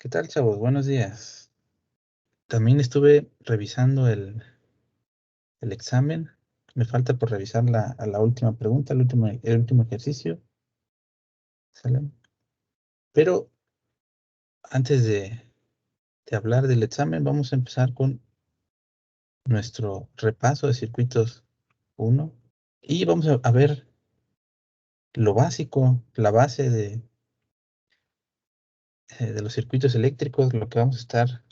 ¿Qué tal, chavos? Buenos días. También estuve revisando el examen. Me falta por revisar la última pregunta, el último ejercicio. ¿Sale? Pero antes de hablar del examen, vamos a empezar con nuestro repaso de circuitos 1. Y vamos a ver lo básico, la base de los circuitos eléctricos, lo que vamos a estar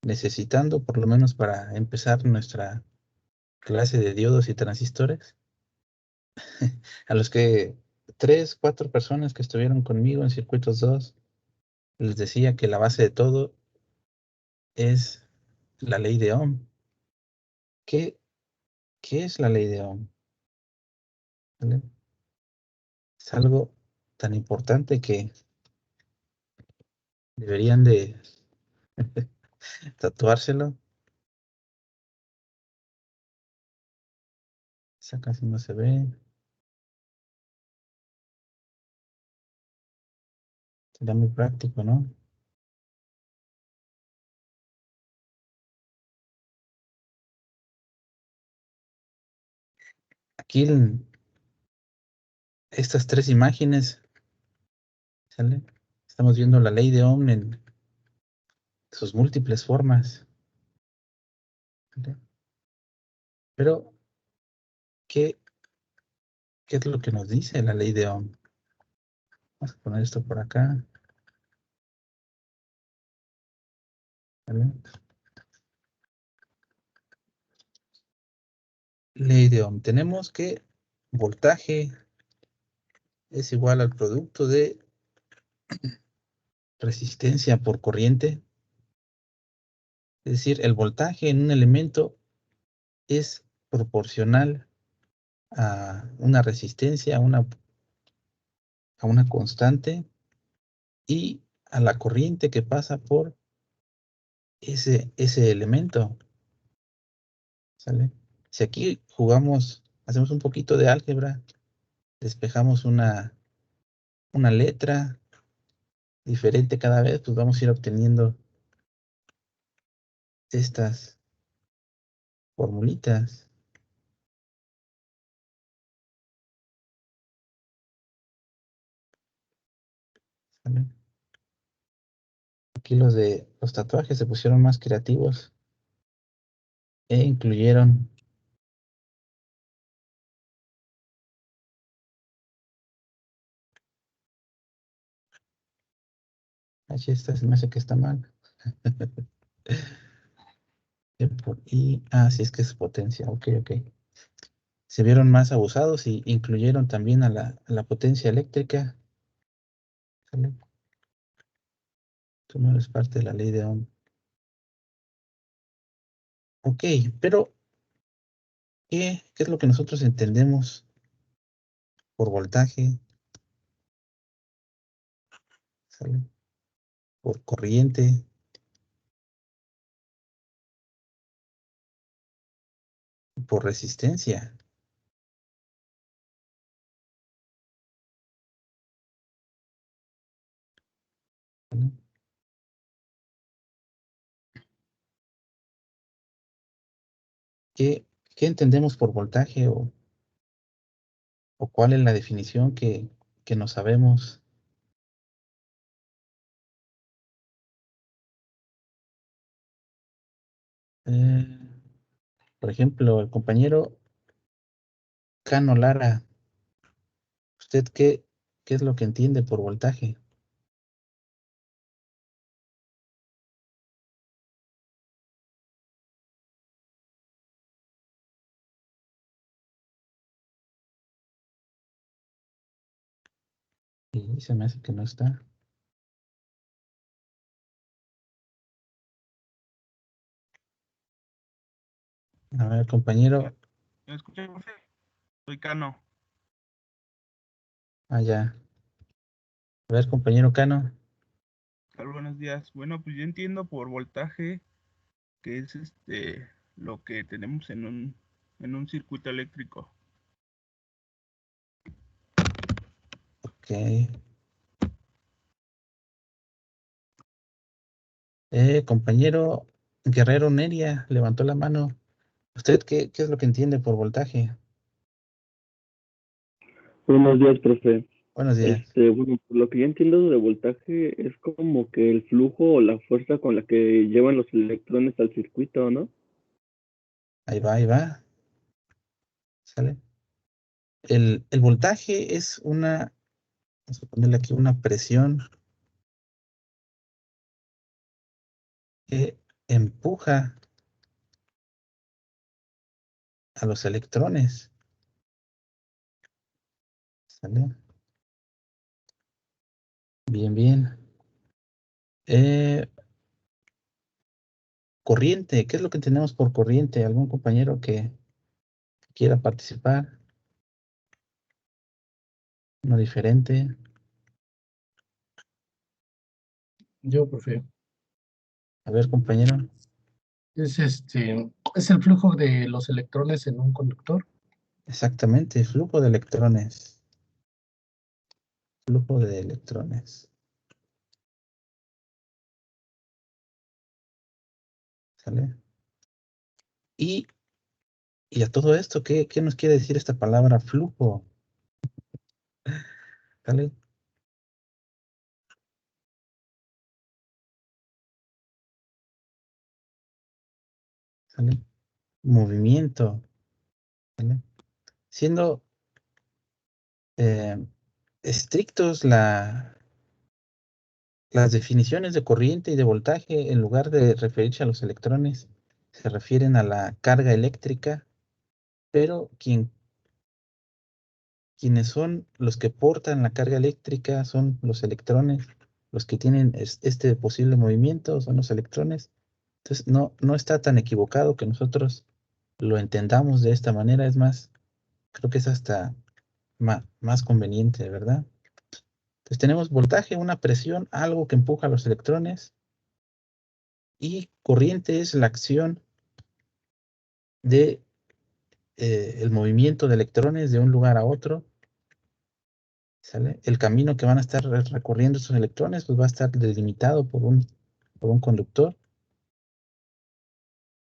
necesitando, por lo menos para empezar nuestra clase de diodos y transistores. A los que 3, 4 personas que estuvieron conmigo en Circuitos 2, les decía que la base de todo es la ley de Ohm. ¿Qué, qué es la ley de Ohm? ¿Vale? Es algo tan importante que deberían de tatuárselo. Esa casi no se ve. Sería muy práctico, ¿no? Aquí estas tres imágenes, ¿sale? Estamos viendo la ley de Ohm en sus múltiples formas. ¿Vale? Pero, ¿qué, qué es lo que nos dice la ley de Ohm? Vamos a poner esto por acá. ¿Vale? Ley de Ohm. Tenemos que voltaje es igual al producto de resistencia por corriente. Es decir, el voltaje en un elemento es proporcional a una resistencia, a una constante y a la corriente que pasa por ese elemento. ¿Sale? Si aquí jugamos, hacemos un poquito de álgebra, despejamos una letra diferente cada vez, pues vamos a ir obteniendo estas formulitas. ¿Sale? Aquí los de los tatuajes se pusieron más creativos e incluyeron, esta se me hace que está mal. Sí, es que es potencia, ok, ok. Se vieron más abusados y incluyeron también a la potencia eléctrica. ¿Sale? Esto no es parte de la ley de Ohm. Ok, pero ¿qué es lo que nosotros entendemos por voltaje? ¿Sale? Por corriente, por resistencia. ¿Sale? ¿Qué entendemos por voltaje o cuál es la definición que no sabemos? Eh, por ejemplo, el compañero Cano Lara, ¿usted qué es lo que entiende por voltaje? Y se me hace que no está. A ver, compañero. ¿Me escucha, profe? Soy Cano. Ya. A ver, compañero Cano. Buenos días. Bueno, pues yo entiendo por voltaje que es lo que tenemos en un circuito eléctrico. Ok. Compañero Guerrero Neria levantó la mano. ¿Usted qué es lo que entiende por voltaje? Buenos días, profe. Buenos días. Bueno, por lo que yo entiendo de voltaje es como que el flujo o la fuerza con la que llevan los electrones al circuito, ¿no? Ahí va, ahí va. ¿Sale? El voltaje es vamos a ponerle aquí una presión que empuja a los electrones. ¿Sale? Bien, bien. Eh, Corriente, ¿qué es lo que tenemos por corriente? ¿Algún compañero que quiera participar? ¿Uno diferente? Yo, profe. A ver, compañero. Es el flujo de los electrones en un conductor. Exactamente, flujo de electrones. Flujo de electrones. ¿Sale? Y, y a todo esto, ¿qué nos quiere decir esta palabra flujo? ¿Sale? ¿Sale? Movimiento. ¿Sale? Siendo eh, estrictos las definiciones de corriente y de voltaje, en lugar de referirse a los electrones, se refieren a la carga eléctrica, pero quienes son los que portan la carga eléctrica son los electrones, los que tienen este posible movimiento son los electrones. Entonces, no está tan equivocado que nosotros lo entendamos de esta manera, es más, creo que es hasta más conveniente, ¿verdad? Entonces tenemos voltaje, una presión, algo que empuja a los electrones, y corriente es la acción de el movimiento de electrones de un lugar a otro. ¿Sale? El camino que van a estar recorriendo esos electrones pues va a estar delimitado por un conductor.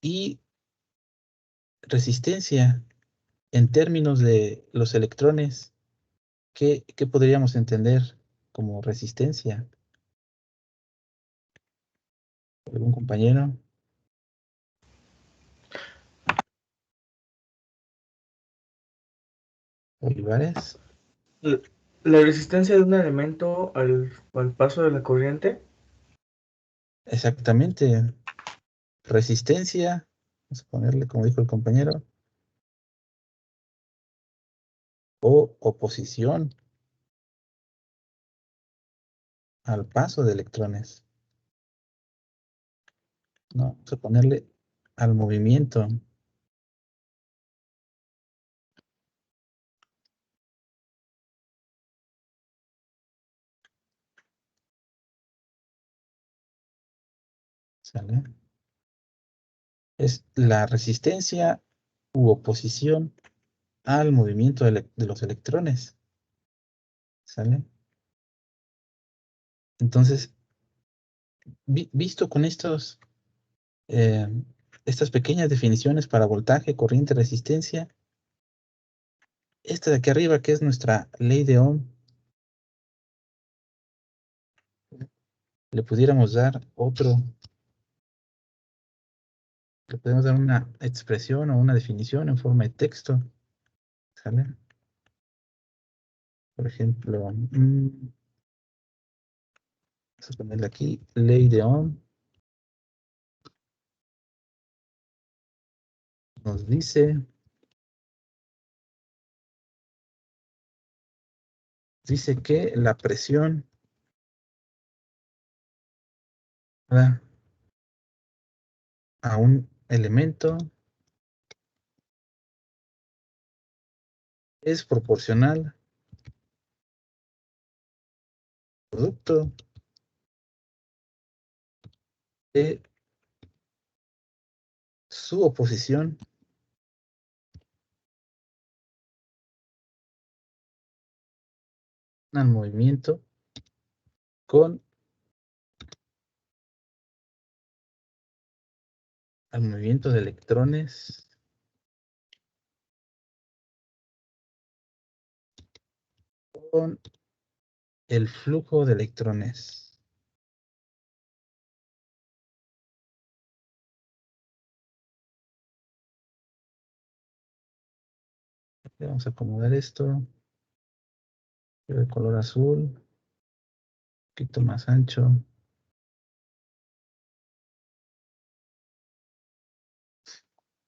Y resistencia en términos de los electrones, ¿qué podríamos entender como resistencia? ¿Algún compañero? Olivares. La resistencia de un elemento al paso de la corriente. Exactamente. Resistencia, vamos a ponerle como dijo el compañero, o oposición al paso de electrones. No, vamos a ponerle al movimiento. ¿Sale? Es la resistencia u oposición al movimiento de los electrones. ¿Sale? Entonces, visto con eh, estas pequeñas definiciones para voltaje, corriente, resistencia, esta de aquí arriba, que es nuestra ley de Ohm, le pudiéramos dar le podemos dar una expresión o una definición en forma de texto. ¿Sale? Por ejemplo, vamos a ponerle aquí, ley de Ohm, nos dice que la presión, ¿verdad?, a un elemento es proporcional al producto de su oposición al movimiento con al movimiento de electrones con el flujo de electrones. Vamos a acomodar esto de color azul, un poquito más ancho.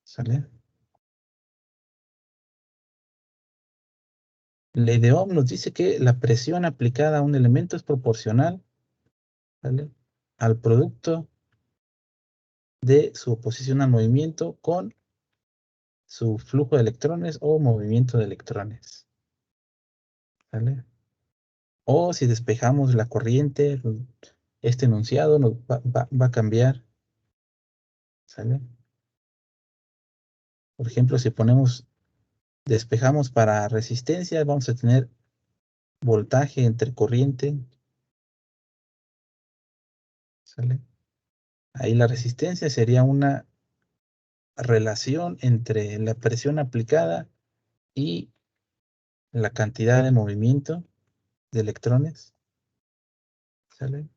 ¿Sale? Ley de Ohm nos dice que la presión aplicada a un elemento es proporcional, ¿vale?, al producto de su oposición al movimiento con su flujo de electrones o movimiento de electrones. ¿Vale? O si despejamos la corriente, este enunciado va a cambiar. ¿Sale? Por ejemplo, si despejamos para resistencia, vamos a tener voltaje entre corriente. ¿Sale? Ahí la resistencia sería una relación entre la presión aplicada y la cantidad de movimiento de electrones. ¿Sale?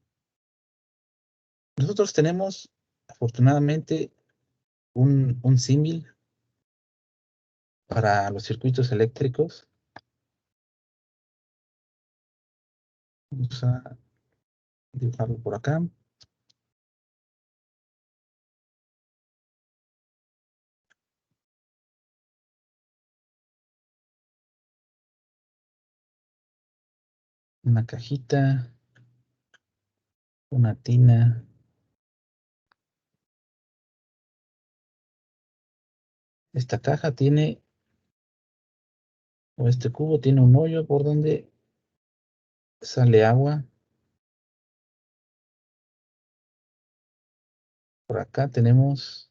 Nosotros tenemos, afortunadamente, un símil para los circuitos eléctricos. Vamos a dibujarlo por acá. Una cajita, una tina. Esta caja tiene, o este cubo tiene un hoyo por donde sale agua. Por acá tenemos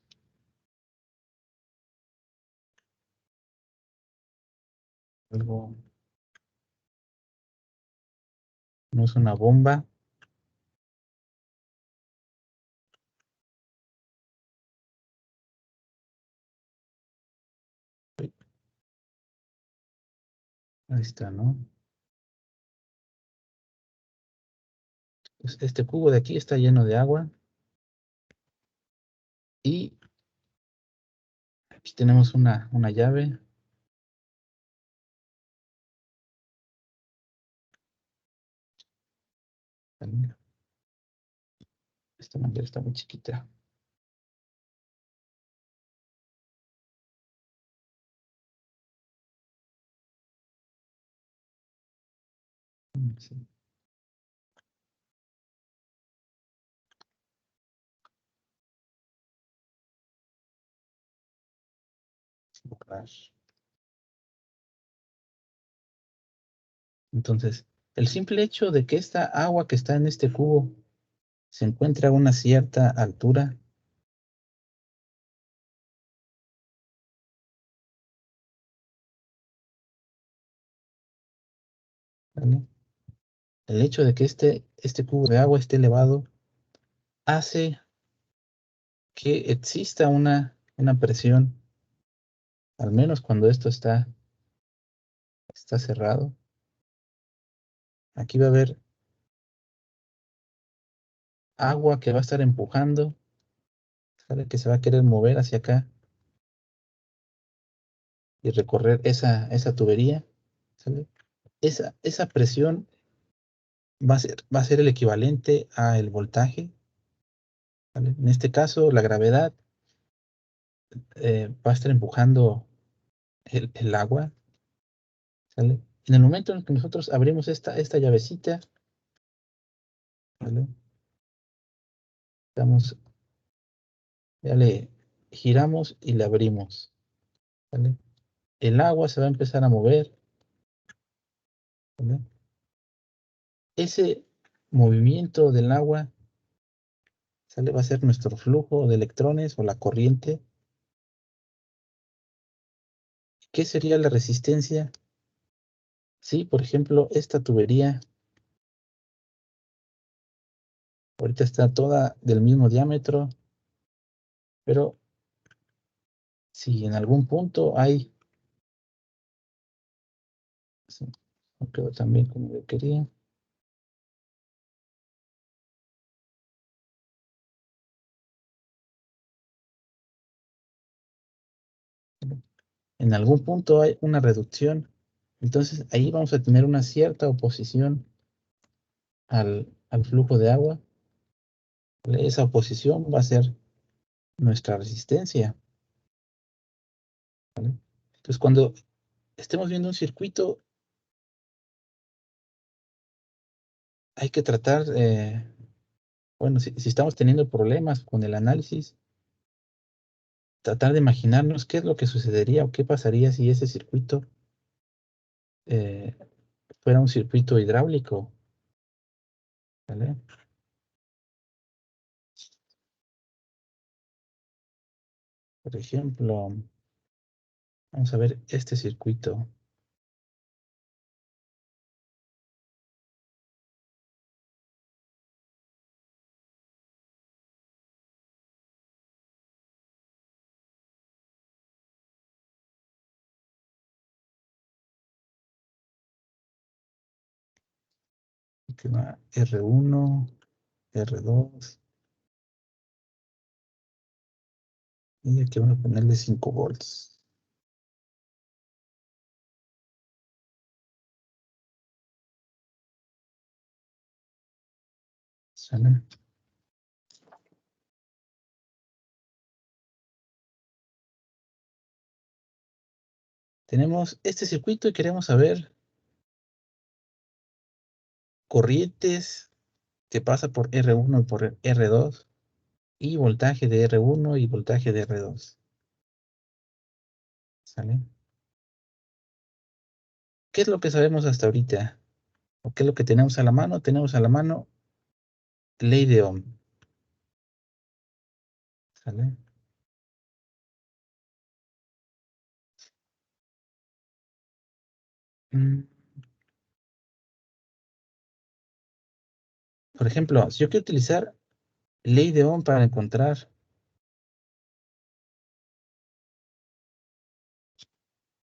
algo, no es una bomba. Ahí está, ¿no? Pues este cubo de aquí está lleno de agua. Y aquí tenemos una llave. Esta manguera está muy chiquita. Sí. Entonces, el simple hecho de que esta agua que está en este cubo se encuentre a una cierta altura, ¿vale? El hecho de que este cubo de agua esté elevado hace que exista una presión, al menos cuando esto está cerrado. Aquí va a haber agua que va a estar empujando, ¿sale?, que se va a querer mover hacia acá y recorrer esa tubería, ¿sale? Esa presión va a ser el equivalente al voltaje, ¿vale? En este caso, la gravedad va a estar empujando el agua, ¿sale? En el momento en que nosotros abrimos esta llavecita, ¿vale?, ya le giramos y le abrimos, ¿vale? El agua se va a empezar a mover, ¿vale? Ese movimiento del agua, ¿sale?, va a ser nuestro flujo de electrones o la corriente. ¿Qué sería la resistencia? Sí, por ejemplo, esta tubería ahorita está toda del mismo diámetro, pero si en algún punto hay, sí, no quedó tan bien como yo quería. En algún punto hay una reducción, entonces ahí vamos a tener una cierta oposición al flujo de agua. ¿Vale? Esa oposición va a ser nuestra resistencia. ¿Vale? Entonces, cuando estemos viendo un circuito, hay que tratar, bueno, si estamos teniendo problemas con el análisis, tratar de imaginarnos qué es lo que sucedería o qué pasaría si ese circuito eh, fuera un circuito hidráulico. ¿Vale? Por ejemplo, vamos a ver este circuito. Aquí va R1, R2, y aquí vamos a ponerle 5 volts. ¿Sale? Tenemos este circuito y queremos saber corrientes que pasa por R1 y por R2 y voltaje de R1 y voltaje de R2. ¿Sale? ¿Qué es lo que sabemos hasta ahorita? ¿O qué es lo que tenemos a la mano? Tenemos a la mano ley de Ohm. ¿Sale? Mm, Por ejemplo, si yo quiero utilizar ley de Ohm para encontrar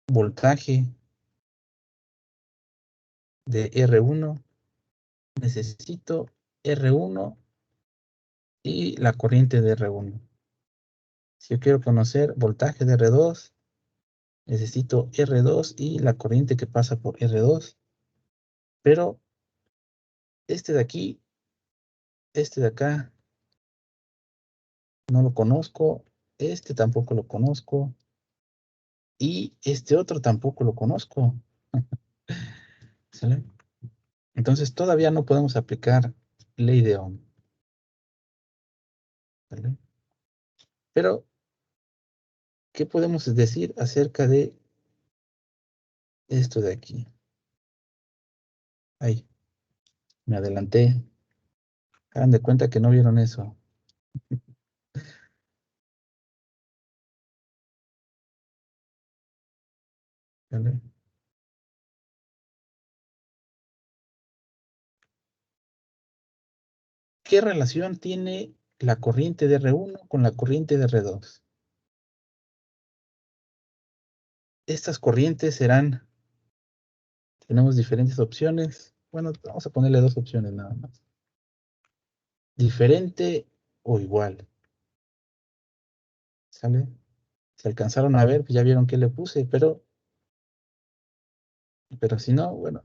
voltaje de R1, necesito R1 y la corriente de R1. Si yo quiero conocer voltaje de R2, necesito R2 y la corriente que pasa por R2. Pero este de aquí, este de acá, no lo conozco. Este tampoco lo conozco. Y este otro tampoco lo conozco. ¿Sale? Entonces todavía no podemos aplicar ley de Ohm. ¿Sale? Pero, ¿qué podemos decir acerca de esto de aquí? Ahí, me adelanté. Hagan de cuenta que no vieron eso. ¿Sale? ¿Qué relación tiene la corriente de R1 con la corriente de R2? Estas corrientes serán, tenemos diferentes opciones. Bueno, vamos a ponerle dos opciones nada más. Diferente o igual. ¿Sale? Si alcanzaron a ver, pues ya vieron que le puse, pero si no, bueno,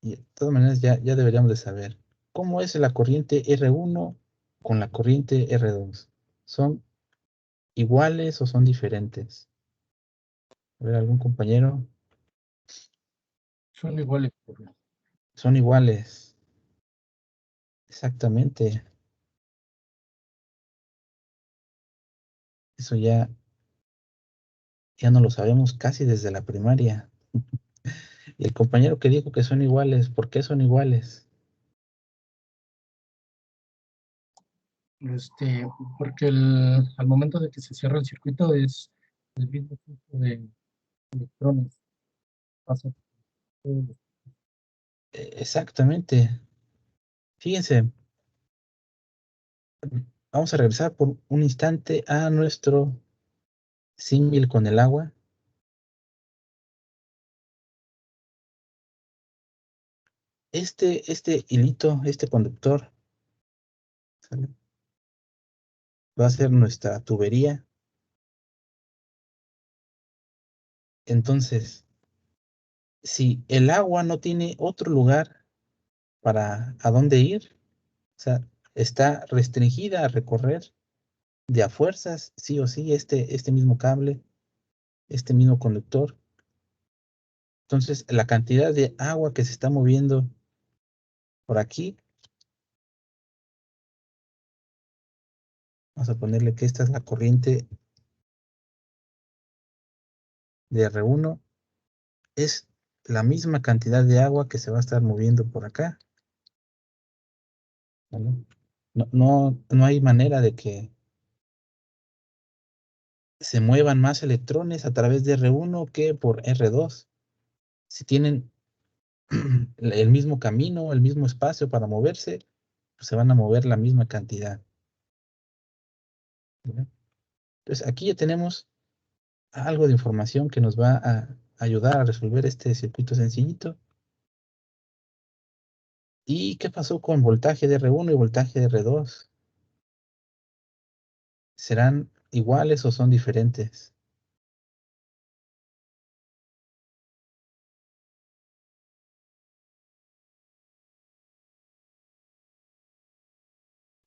y de todas maneras ya deberíamos de saber. ¿Cómo es la corriente R1 con la corriente R2? ¿Son iguales o son diferentes? A ver, algún compañero. Son iguales, profe. Son iguales. Exactamente. Eso ya no lo sabemos casi desde la primaria. Y el compañero que dijo que son iguales, ¿por qué son iguales? Porque al momento de que se cierra el circuito es el mismo flujo de electrones. Pasa por todos los- Exactamente. Fíjense, vamos a regresar por un instante a nuestro símil con el agua. Este hilito, este conductor, ¿sale? Va a ser nuestra tubería. Entonces, si el agua no tiene otro lugar para a dónde ir, o sea, está restringida a recorrer de a fuerzas, sí o sí, este mismo cable, este mismo conductor. Entonces, la cantidad de agua que se está moviendo por aquí, vamos a ponerle que esta es la corriente de R1, es la misma cantidad de agua que se va a estar moviendo por acá, ¿vale? No hay manera de que se muevan más electrones a través de R1 que por R2. Si tienen el mismo camino, el mismo espacio para moverse, pues se van a mover la misma cantidad, ¿vale? Entonces aquí ya tenemos algo de información que nos va a ayudar a resolver este circuito sencillito. ¿Y qué pasó con voltaje de R1 y voltaje de R2? ¿Serán iguales o son diferentes?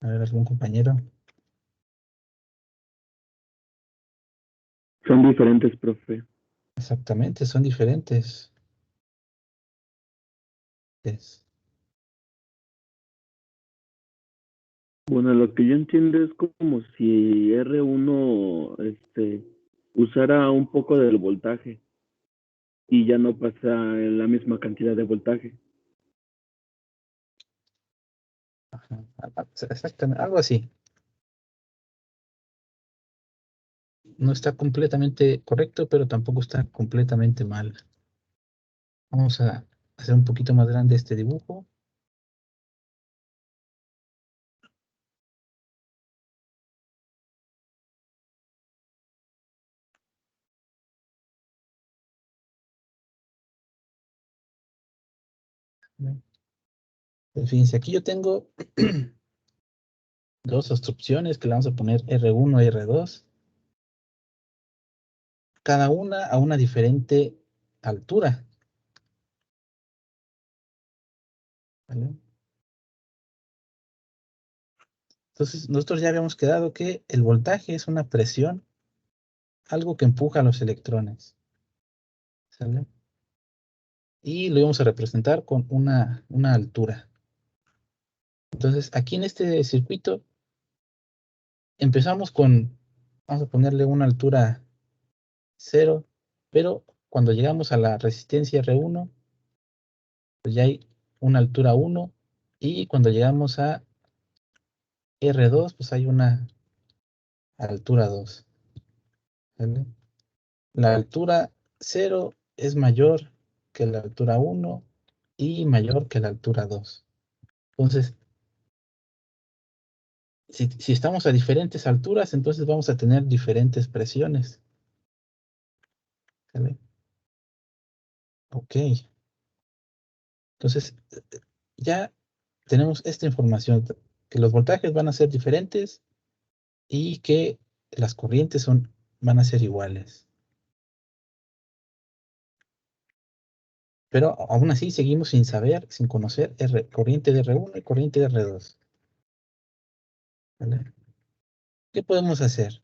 A ver, algún compañero. Son diferentes, profe. Exactamente, son diferentes. Bueno, lo que yo entiendo es como si R1 usara un poco del voltaje y ya no pasa la misma cantidad de voltaje. Ajá, exactamente, algo así. No está completamente correcto, pero tampoco está completamente mal. Vamos a hacer un poquito más grande este dibujo. Pues fíjense, aquí yo tengo dos opciones que le vamos a poner R1 y R2. Cada una a una diferente altura, ¿vale? Entonces, nosotros ya habíamos quedado que el voltaje es una presión, algo que empuja a los electrones, ¿sale? Y lo íbamos a representar con una altura. Entonces, aquí en este circuito empezamos con, vamos a ponerle una altura 0, pero cuando llegamos a la resistencia R1, pues ya hay una altura 1, y cuando llegamos a R2, pues hay una altura 2, ¿vale? La altura 0 es mayor que la altura 1 y mayor que la altura 2. Entonces, si estamos a diferentes alturas, entonces vamos a tener diferentes presiones, ¿vale? Ok. Entonces, ya tenemos esta información, que los voltajes van a ser diferentes y que las corrientes van a ser iguales. Pero aún así seguimos sin saber, sin conocer corriente de R1 y corriente de R2, ¿vale? ¿Qué podemos hacer?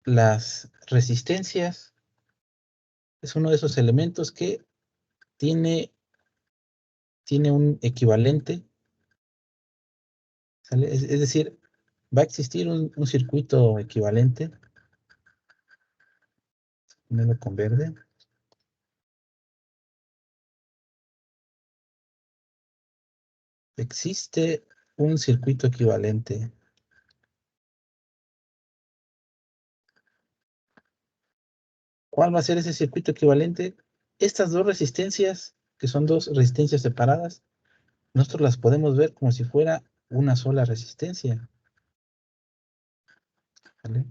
Las resistencias es uno de esos elementos que tiene un equivalente, ¿sale? Es decir, va a existir un circuito equivalente, ponerlo con verde. Existe un circuito equivalente. ¿Cuál va a ser ese circuito equivalente? Estas dos resistencias, que son dos resistencias separadas, nosotros las podemos ver como si fuera una sola resistencia, ¿vale?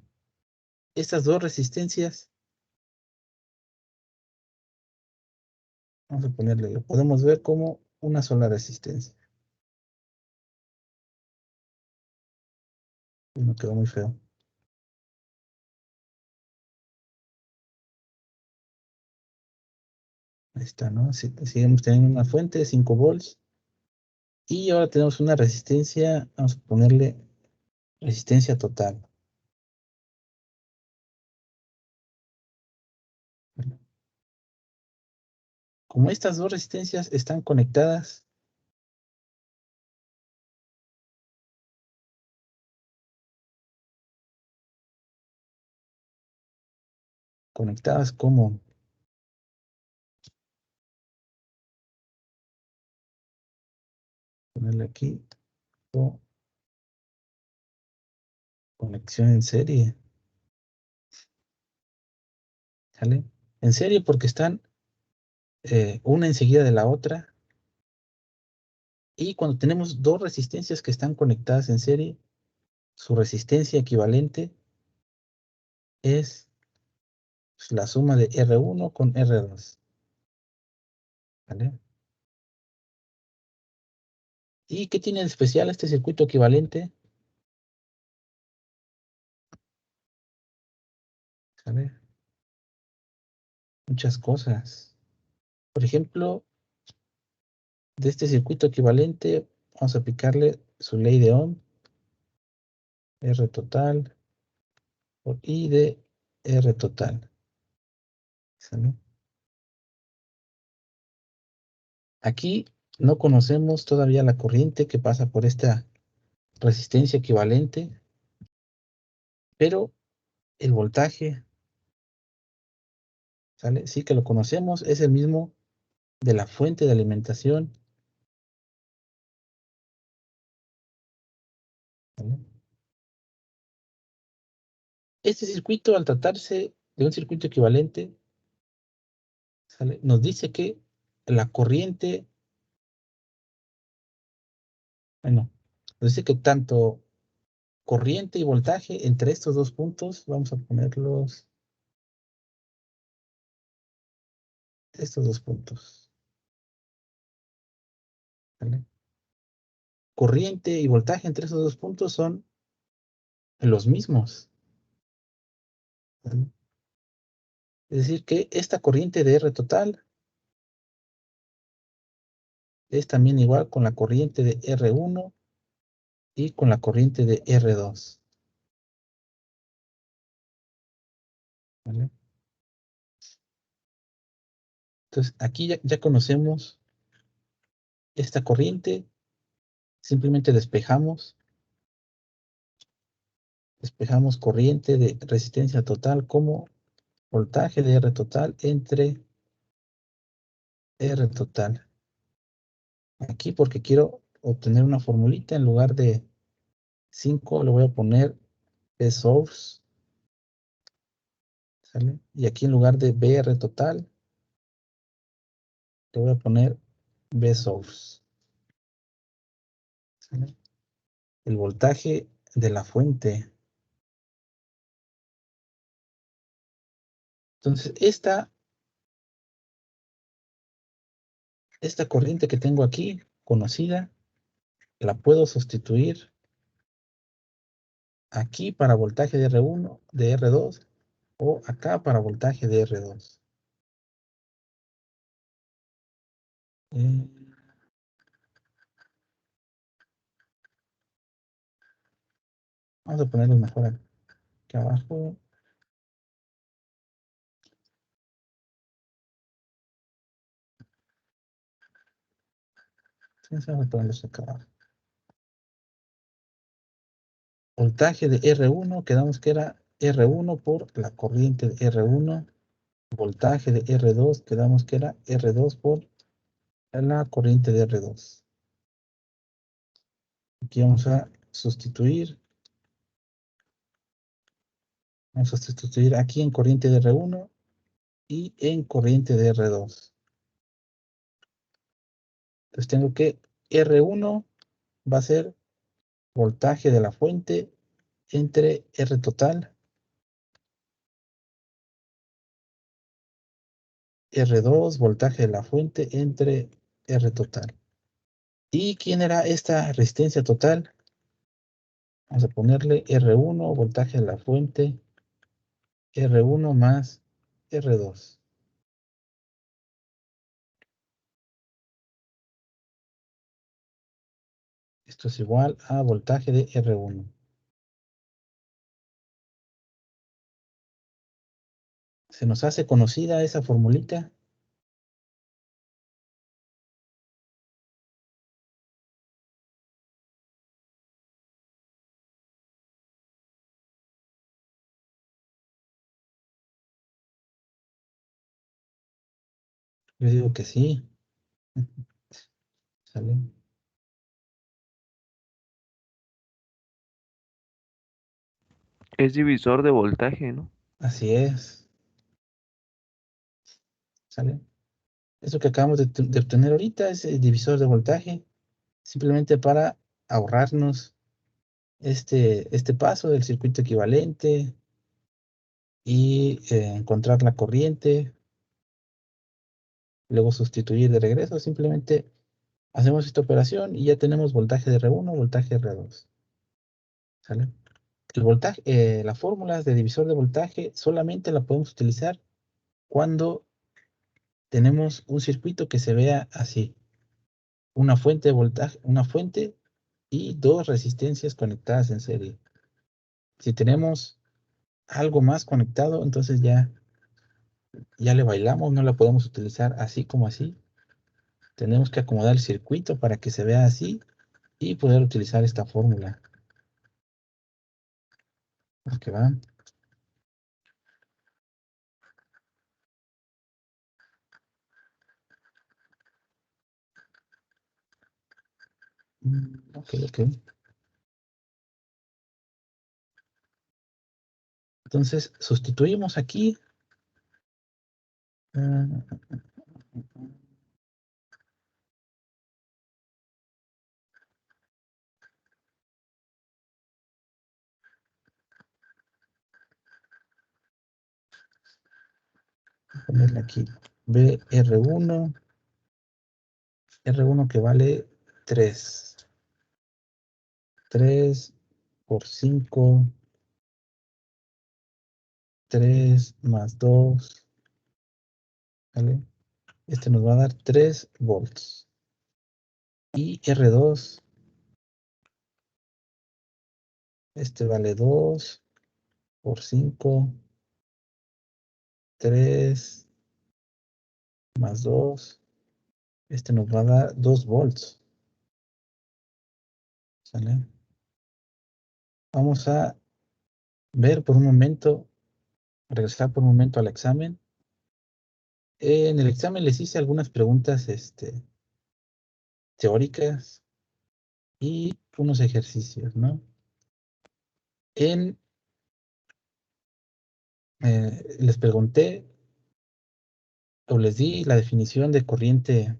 estas dos resistencias, vamos a ponerle, lo podemos ver como una sola resistencia. No quedó muy feo. Ahí está, ¿no? Seguimos teniendo una fuente de 5 volts. Y ahora tenemos una resistencia, vamos a ponerle resistencia total. Como estas dos resistencias están conectadas, como ponerle aquí, o conexión en serie, ¿sale? En serie porque están una enseguida de la otra. Y cuando tenemos dos resistencias que están conectadas en serie, su resistencia equivalente es la suma de R1 con R2. ¿Vale? ¿Y qué tiene de especial este circuito equivalente? ¿Sale? Muchas cosas. Por ejemplo, de este circuito equivalente, vamos a aplicarle su ley de Ohm, R total por I de R total. ¿Sale? Aquí no conocemos todavía la corriente que pasa por esta resistencia equivalente, pero el voltaje, ¿sale? Sí que lo conocemos, es el mismo de la fuente de alimentación, ¿vale? Este circuito, al tratarse de un circuito equivalente, ¿sale? Nos dice que la corriente, bueno, nos dice que tanto corriente y voltaje entre estos dos puntos, vamos a ponerlos, estos dos puntos, ¿vale? Corriente y voltaje entre esos dos puntos son los mismos, ¿vale? Es decir, que esta corriente de R total es también igual con la corriente de R1 y con la corriente de R2, ¿vale? Entonces, aquí ya conocemos esta corriente, simplemente despejamos corriente de resistencia total como voltaje de R total entre R total. Aquí porque quiero obtener una formulita, en lugar de 5 le voy a poner V source, ¿sale? Y aquí en lugar de VR total le voy a poner V source, ¿sale? El voltaje de la fuente. Entonces, esta corriente que tengo aquí, conocida, la puedo sustituir aquí para voltaje de R1, de R2, o acá para voltaje de R2. Eh, Vamos a ponerlo mejor aquí abajo. Sí, vamos a ponerlos acá abajo. Voltaje de R1, quedamos que era R1 por la corriente de R1. Voltaje de R2, quedamos que era R2 por la corriente de R2. Aquí vamos a sustituir. Vamos a sustituir aquí en corriente de R1 y en corriente de R2. Entonces tengo que R1 va a ser voltaje de la fuente entre R total R2, voltaje de la fuente entre R total. ¿Y quién era esta resistencia total? Vamos a ponerle R1, voltaje de la fuente, R1 más R2. Esto es igual a voltaje de R1. ¿Se nos hace conocida esa formulita? Yo digo que sí. ¿Sale? Es divisor de voltaje, ¿no? Así es. ¿Sale? Eso que acabamos de obtener ahorita es el divisor de voltaje, simplemente para ahorrarnos este paso del circuito equivalente y encontrar la corriente, luego sustituir de regreso, simplemente hacemos esta operación y ya tenemos voltaje de R1, voltaje de R2. ¿Sale? El voltaje, la fórmula de divisor de voltaje solamente la podemos utilizar cuando tenemos un circuito que se vea así. Una fuente de voltaje, una fuente y dos resistencias conectadas en serie. Si tenemos algo más conectado, entonces ya le bailamos, no la podemos utilizar así como así. Tenemos que acomodar el circuito para que se vea así y poder utilizar esta fórmula. ¿Qué va? Ok, ok. Entonces, sustituimos aquí. Ponerle aquí BR1. R1 que vale 3. 3 por 5. 3 más 2. ¿Vale? Este nos va a dar 3 volts. Y R2, este vale 2 por 5, 3 más 2. Este nos va a dar 2 volts. ¿Sale? Vamos a ver por un momento, regresar por un momento al examen. En el examen les hice algunas preguntas teóricas y unos ejercicios, ¿no? Les pregunté o les di la definición de corriente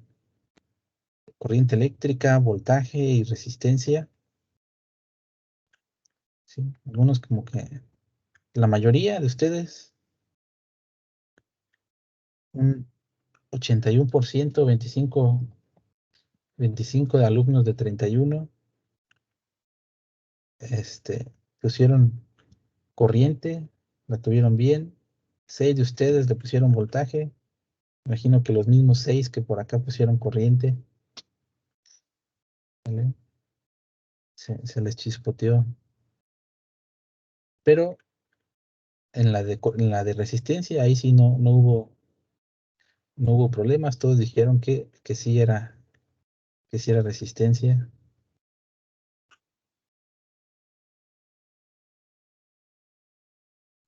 eléctrica, voltaje y resistencia. ¿Sí? Algunos como que la mayoría de ustedes, un 81%, 25 de alumnos de 31, pusieron corriente, la tuvieron bien. 6 de ustedes le pusieron voltaje. Imagino que los mismos 6 que por acá pusieron corriente. ¿Vale? Se les chispoteó. Pero en la de resistencia, ahí sí no hubo problemas. Todos dijeron que sí era resistencia.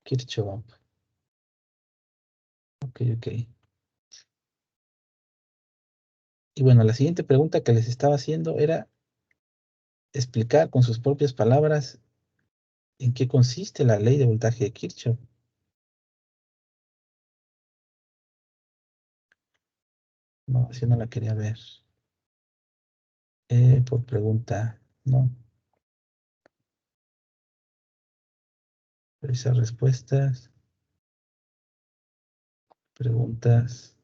Kirchhoff. Ok, ok. Y bueno, la siguiente pregunta que les estaba haciendo era explicar con sus propias palabras en qué consiste la ley de voltaje de Kirchhoff. No, así no la quería ver. Por pregunta, no. Revisar respuestas. Preguntas.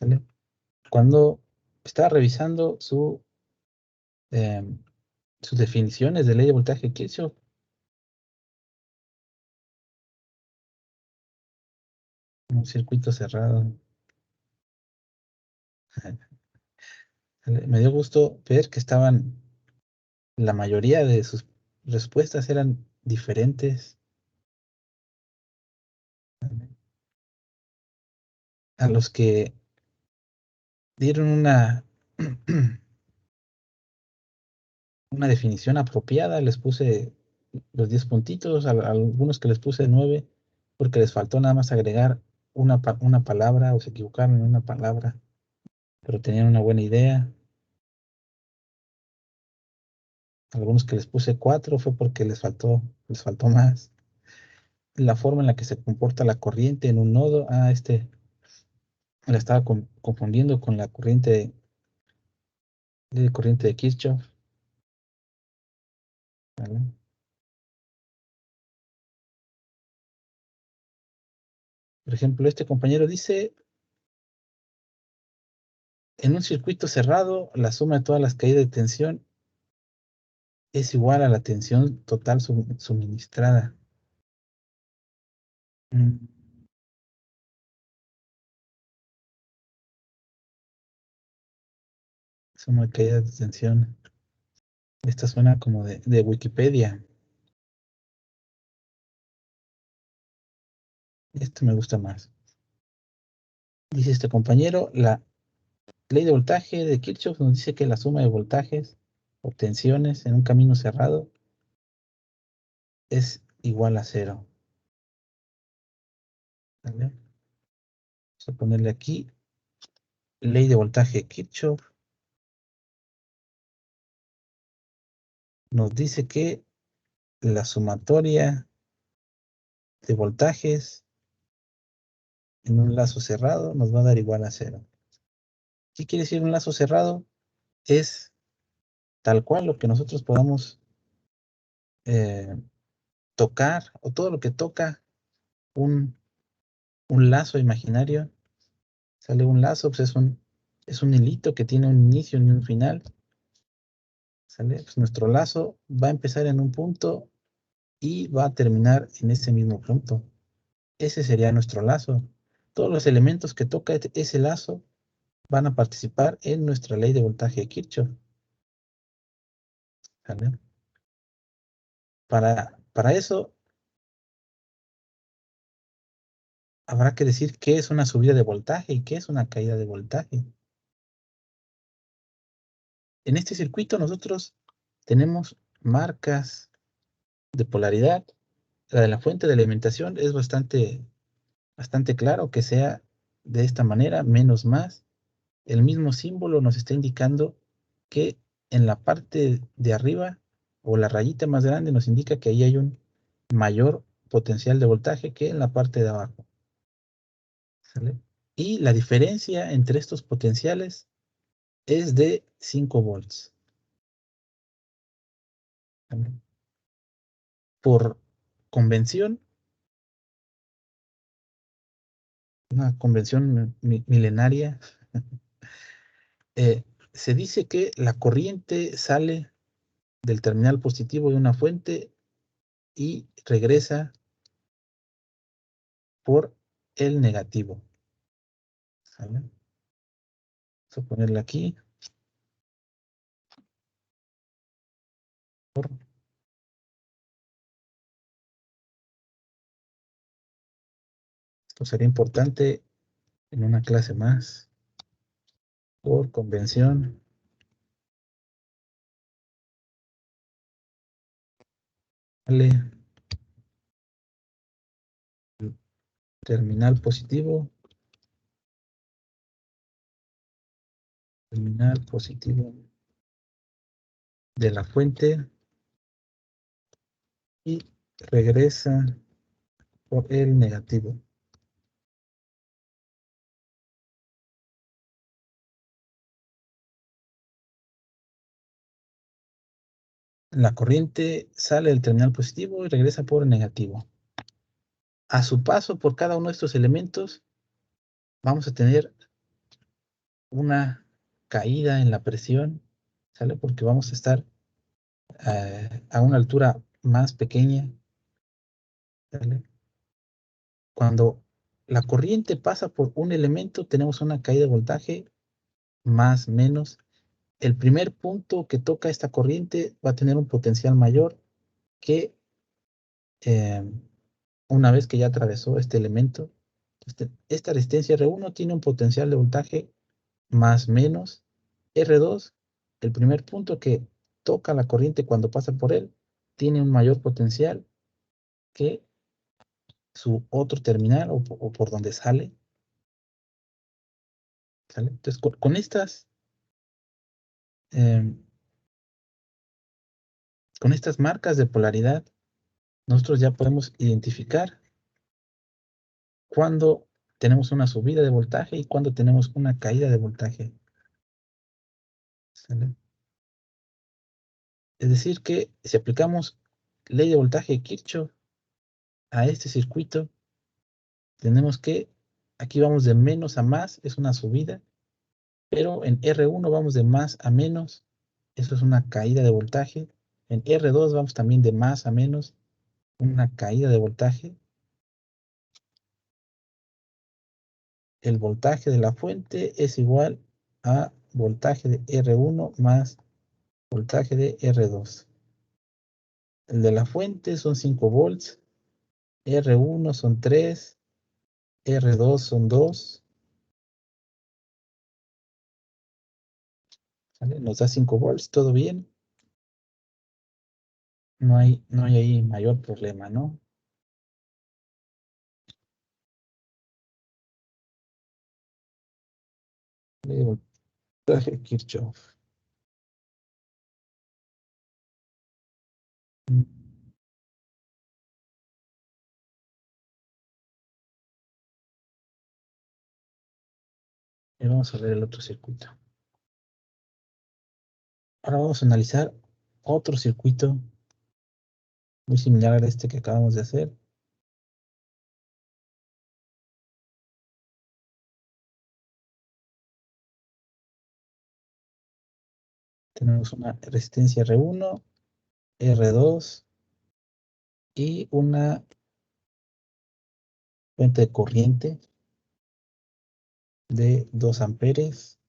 ¿Sale? Cuando estaba revisando sus definiciones de ley de voltaje Kirchhoff, un circuito cerrado, ¿sale? Me dio gusto ver que la mayoría de sus respuestas eran diferentes, ¿sale? A los que dieron una definición apropiada, les puse los 10 puntitos, a algunos que les puse 9, porque les faltó nada más agregar una palabra o se equivocaron en una palabra, pero tenían una buena idea. Algunos que les puse 4 fue porque les faltó más. La forma en la que se comporta la corriente en un nodo, la estaba confundiendo con la corriente de Kirchhoff, ¿vale? Por ejemplo, este compañero dice: en un circuito cerrado, la suma de todas las caídas de tensión es igual a la tensión total suministrada. Suma de caídas de tensión. Esta suena como de Wikipedia. Esto me gusta más. Dice este compañero: la ley de voltaje de Kirchhoff nos dice que la suma de voltajes o tensiones en un camino cerrado es igual a 0. ¿Vale? Vamos a ponerle aquí ley de voltaje de Kirchhoff. Nos dice que la sumatoria de voltajes en un lazo cerrado nos va a dar igual a 0. ¿Qué quiere decir un lazo cerrado? Es tal cual lo que nosotros podamos tocar, o todo lo que toca un lazo imaginario. Sale un lazo, pues es un hilito que tiene un inicio y un final. ¿Sale? Pues nuestro lazo va a empezar en un punto y va a terminar en ese mismo punto. Ese sería nuestro lazo. Todos los elementos que toca ese lazo van a participar en nuestra ley de voltaje de Kirchhoff. ¿Sale? Para eso habrá que decir qué es una subida de voltaje y qué es una caída de voltaje. En este circuito nosotros tenemos marcas de polaridad. La de la fuente de alimentación es bastante claro que sea de esta manera, menos más. El mismo símbolo nos está indicando que en la parte de arriba, o la rayita más grande, nos indica que ahí hay un mayor potencial de voltaje que en la parte de abajo. ¿Sale? Y la diferencia entre estos potenciales es de 5 volts. ¿Sale? Por convención, una convención milenaria, se dice que la corriente sale del terminal positivo de una fuente y regresa por el negativo. ¿Sale? Vamos a ponerle aquí. Esto sería importante en una clase más. Por convención. Sale terminal positivo. Terminal positivo de la fuente y regresa por el negativo. La corriente sale del terminal positivo y regresa por el negativo. A su paso por cada uno de estos elementos, vamos a tener una caída en la presión, ¿sale? Porque vamos a estar a una altura más pequeña, ¿sale? Cuando la corriente pasa por un elemento, tenemos una caída de voltaje más menos. El primer punto que toca esta corriente va a tener un potencial mayor que eh, una vez que ya atravesó este elemento. Esta resistencia R1 tiene un potencial de voltaje más menos R2. El primer punto que toca la corriente cuando pasa por él tiene un mayor potencial que su otro terminal o por donde sale. ¿Sale? Entonces, con eh, con estas marcas de polaridad, nosotros ya podemos identificar cuando tenemos una subida de voltaje y cuando tenemos una caída de voltaje. ¿Sale? Es decir, que si aplicamos ley de voltaje de Kirchhoff a este circuito, tenemos que aquí vamos de menos a más, es una subida, pero en R1 vamos de más a menos, eso es una caída de voltaje. En R2 vamos también de más a menos, una caída de voltaje. El voltaje de la fuente es igual a voltaje de R1 más voltaje de R2. El de la fuente son 5 volts, R1 son 3, R2 son 2, ¿vale? Nos da 5 volts, todo bien. No hay ahí mayor problema, ¿no? Ley de voltaje de Kirchhoff. Y vamos a ver el otro circuito. Ahora vamos a analizar otro circuito muy similar a este que acabamos de hacer. Tenemos una resistencia R1, R2 y una fuente de corriente de 2 amperes.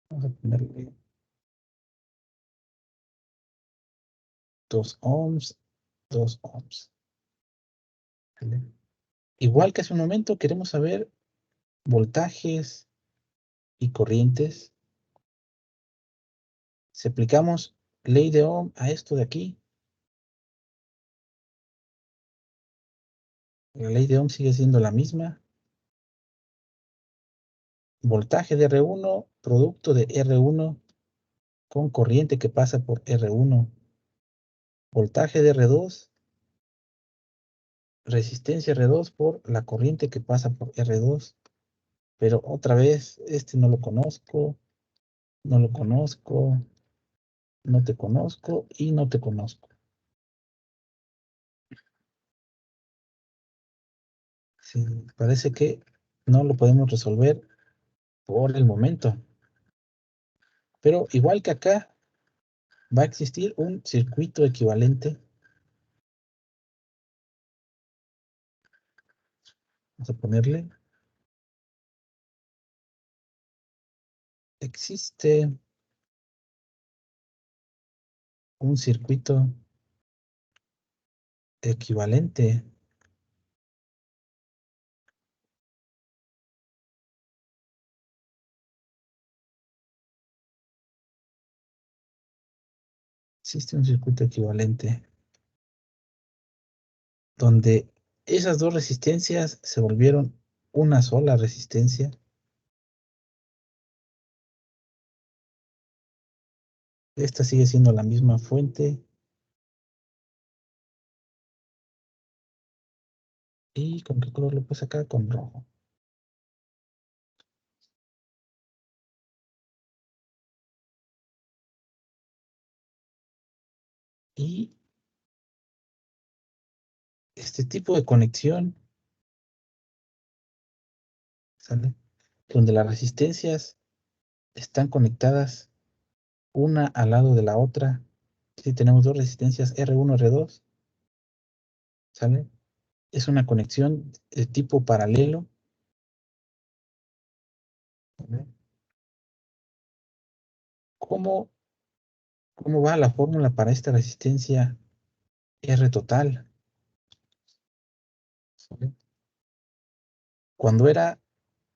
Vamos a ponerle 2 ohms, 2 ohms. ¿Vale? Igual que hace un momento, queremos saber voltajes y corrientes. Si aplicamos ley de Ohm a esto de aquí, la ley de Ohm sigue siendo la misma. Voltaje de R1, producto de R1 con corriente que pasa por R1. Voltaje de R2, resistencia R2 por la corriente que pasa por R2. Pero otra vez, este no lo conozco, no lo conozco, no te conozco y no te conozco. Sí, parece que no lo podemos resolver por el momento. Pero igual que acá, va a existir un circuito equivalente. Vamos a ponerle. Existe un circuito equivalente. Existe un circuito equivalente donde esas dos resistencias se volvieron una sola resistencia. Esta sigue siendo la misma fuente. ¿Y con qué color lo puse acá? Con rojo. Y este tipo de conexión ¿sale? Donde las resistencias están conectadas una al lado de la otra. Si tenemos dos resistencias R1, R2, ¿sale? Es una conexión de tipo paralelo, ¿vale? ¿Cómo va la fórmula para esta resistencia R total? ¿Sale? Cuando era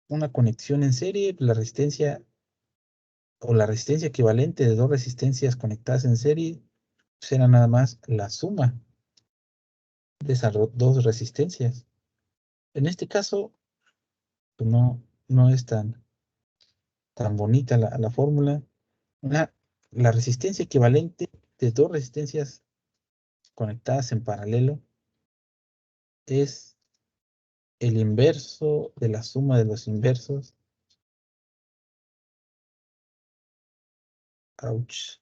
una conexión en serie, la resistencia o la resistencia equivalente de dos resistencias conectadas en serie, pues era nada más la suma de esas dos resistencias. En este caso, pues no es tan bonita la fórmula. La resistencia equivalente de dos resistencias conectadas en paralelo es el inverso de la suma de los inversos. Ouch.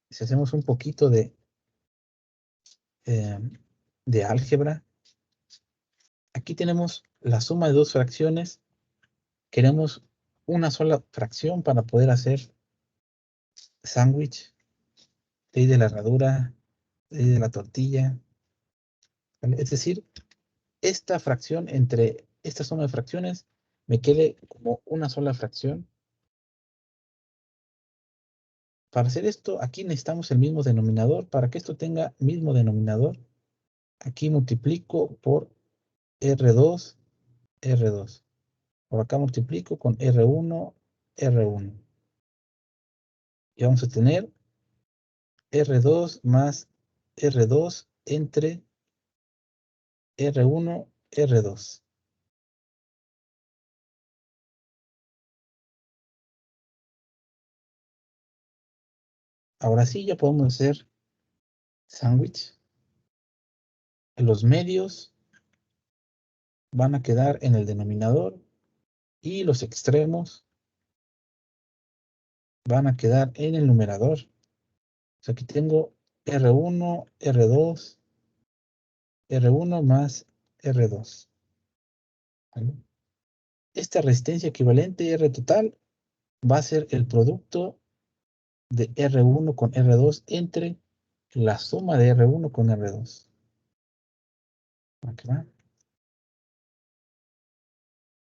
Si hacemos un poquito de álgebra, aquí tenemos la suma de dos fracciones. Queremos una sola fracción para poder hacer sándwich, ley de la herradura, ley de la tortilla, ¿vale? Es decir, esta fracción entre esta suma de fracciones me quede como una sola fracción. Para hacer esto, aquí necesitamos el mismo denominador. Para que esto tenga mismo denominador, aquí multiplico por R2, R2. Por acá multiplico con R1, R1. Y vamos a tener R2 más R2 entre R1, R2. Ahora sí ya podemos hacer sándwich. Los medios van a quedar en el denominador y los extremos van a quedar en el numerador. O sea, aquí tengo R1, R2, R1 más R2. ¿Vale? Esta resistencia equivalente R total va a ser el producto de R1 con R2 entre la suma de R1 con R2. ¿Aquí va?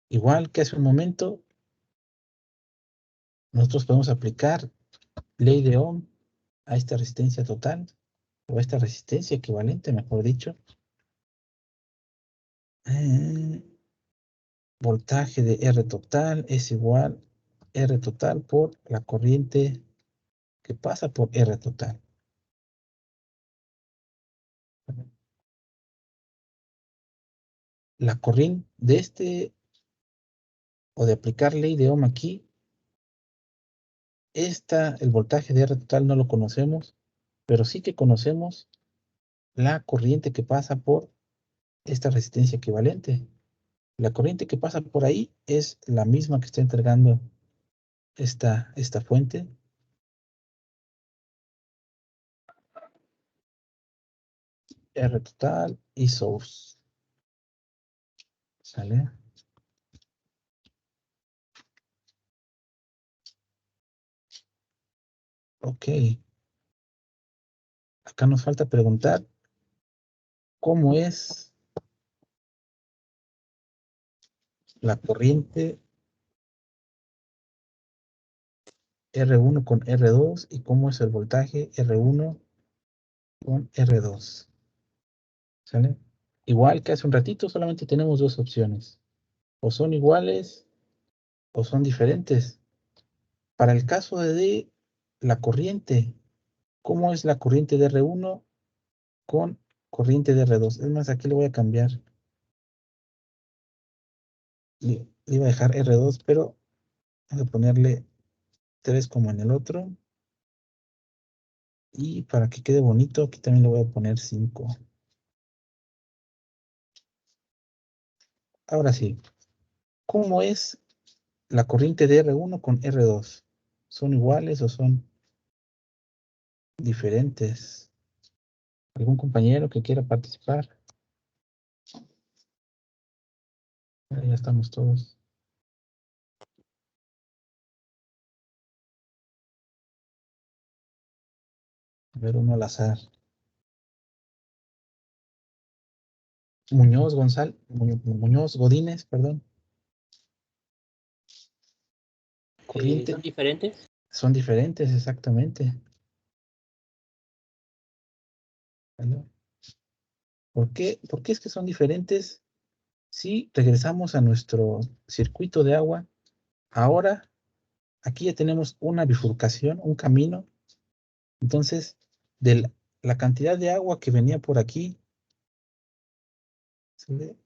Igual que hace un momento, nosotros podemos aplicar ley de Ohm a esta resistencia total, o a esta resistencia equivalente, mejor dicho. Voltaje de R total es igual R total por la corriente que pasa por R total. La corriente de o de aplicar ley de Ohm aquí, el voltaje de R total no lo conocemos, pero sí que conocemos la corriente que pasa por esta resistencia equivalente. La corriente que pasa por ahí es la misma que está entregando esta fuente. R total y source. ¿Sale? Ok. Acá nos falta preguntar cómo es la corriente R1 con R2 y cómo es el voltaje R1 con R2. ¿Sale? Igual que hace un ratito, solamente tenemos dos opciones. O son iguales o son diferentes. Para el caso de la corriente, ¿cómo es la corriente de R1 con corriente de R2? Es más, aquí le voy a cambiar. Le iba a dejar R2, pero voy a ponerle 3 como en el otro. Y para que quede bonito, aquí también le voy a poner 5. Ahora sí, ¿cómo es la corriente de R1 con R2? ¿Son iguales o son diferentes? ¿Algún compañero que quiera participar? Ya estamos todos. A ver, uno al azar. Muñoz Godínez, perdón. Corriente. ¿Son diferentes? Son diferentes, exactamente. ¿Vale? ¿Por qué? ¿Por qué es que son diferentes? Si regresamos a nuestro circuito de agua, ahora aquí ya tenemos una bifurcación, un camino. Entonces, de la cantidad de agua que venía por aquí, ¿sale?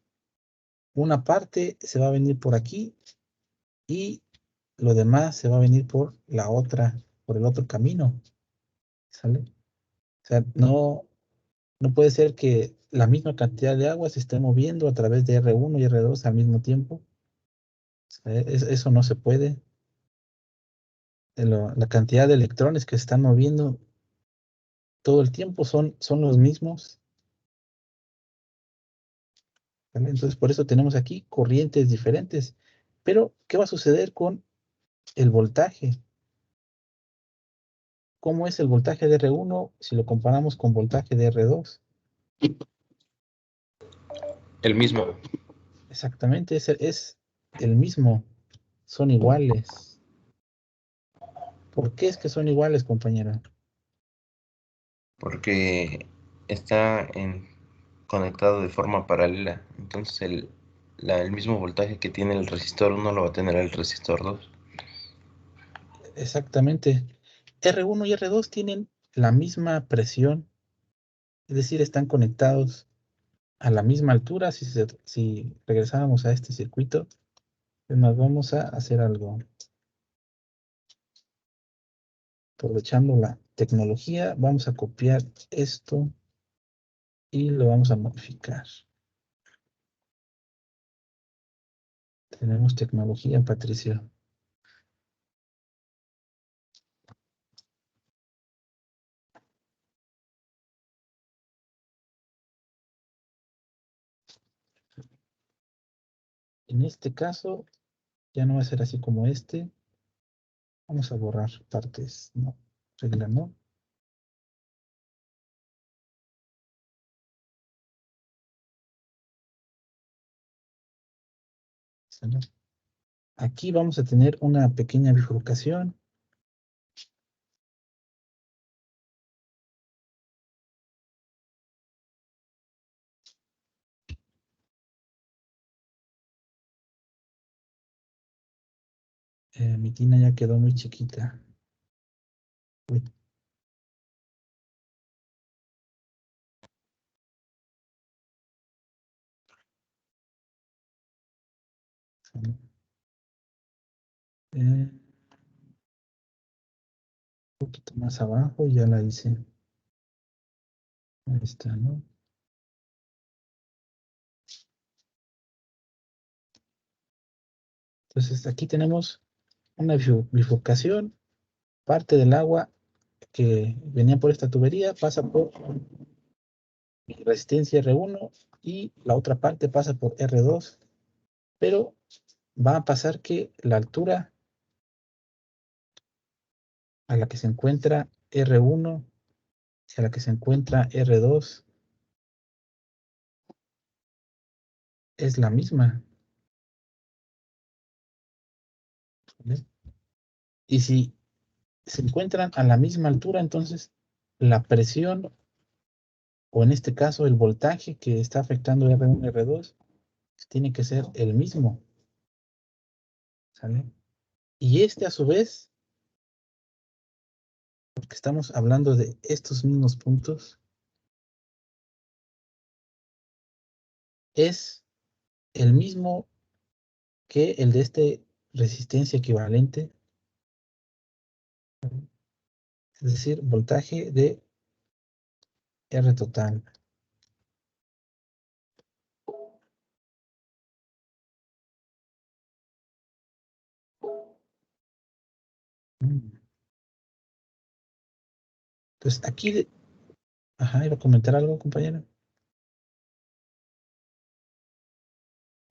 Una parte se va a venir por aquí y lo demás se va a venir por la otra, por el otro camino, ¿sale? O sea, no puede ser que la misma cantidad de agua se esté moviendo a través de R1 y R2 al mismo tiempo. O sea, eso no se puede. La cantidad de electrones que se están moviendo todo el tiempo son los mismos, ¿vale? Entonces, por eso tenemos aquí corrientes diferentes. Pero, ¿qué va a suceder con el voltaje? ¿Cómo es el voltaje de R1 si lo comparamos con voltaje de R2? El mismo. Exactamente, es el mismo. Son iguales. ¿Por qué es que son iguales, compañero? Porque está conectado de forma paralela. Entonces el mismo voltaje que tiene el resistor 1 lo va a tener el resistor 2. Exactamente. R1 y R2 tienen la misma presión, es decir, están conectados a la misma altura. Si regresáramos a este circuito, es más, vamos a hacer algo. Aprovechando la tecnología, vamos a copiar esto y lo vamos a modificar. Tenemos tecnología, Patricio. En este caso, ya no va a ser así como este. Vamos a borrar partes. No, regla no. ¿Sale? Aquí vamos a tener una pequeña bifurcación. Mi tina ya quedó muy chiquita. Uy. ¿Sale? Un poquito más abajo, ya la hice. Ahí está, ¿no? Entonces aquí tenemos una bifurcación. Parte del agua que venía por esta tubería pasa por resistencia R1 y la otra parte pasa por R2, pero va a pasar que la altura a la que se encuentra R1 y a la que se encuentra R2 es la misma, ¿vale? Y si se encuentran a la misma altura, entonces la presión, o en este caso el voltaje que está afectando R1 y R2, tiene que ser el mismo, ¿sale? Y este a su vez, porque estamos hablando de estos mismos puntos, es el mismo que el de este resistencia equivalente, es decir, voltaje de R total. Entonces aquí, ajá, iba a comentar algo, compañero.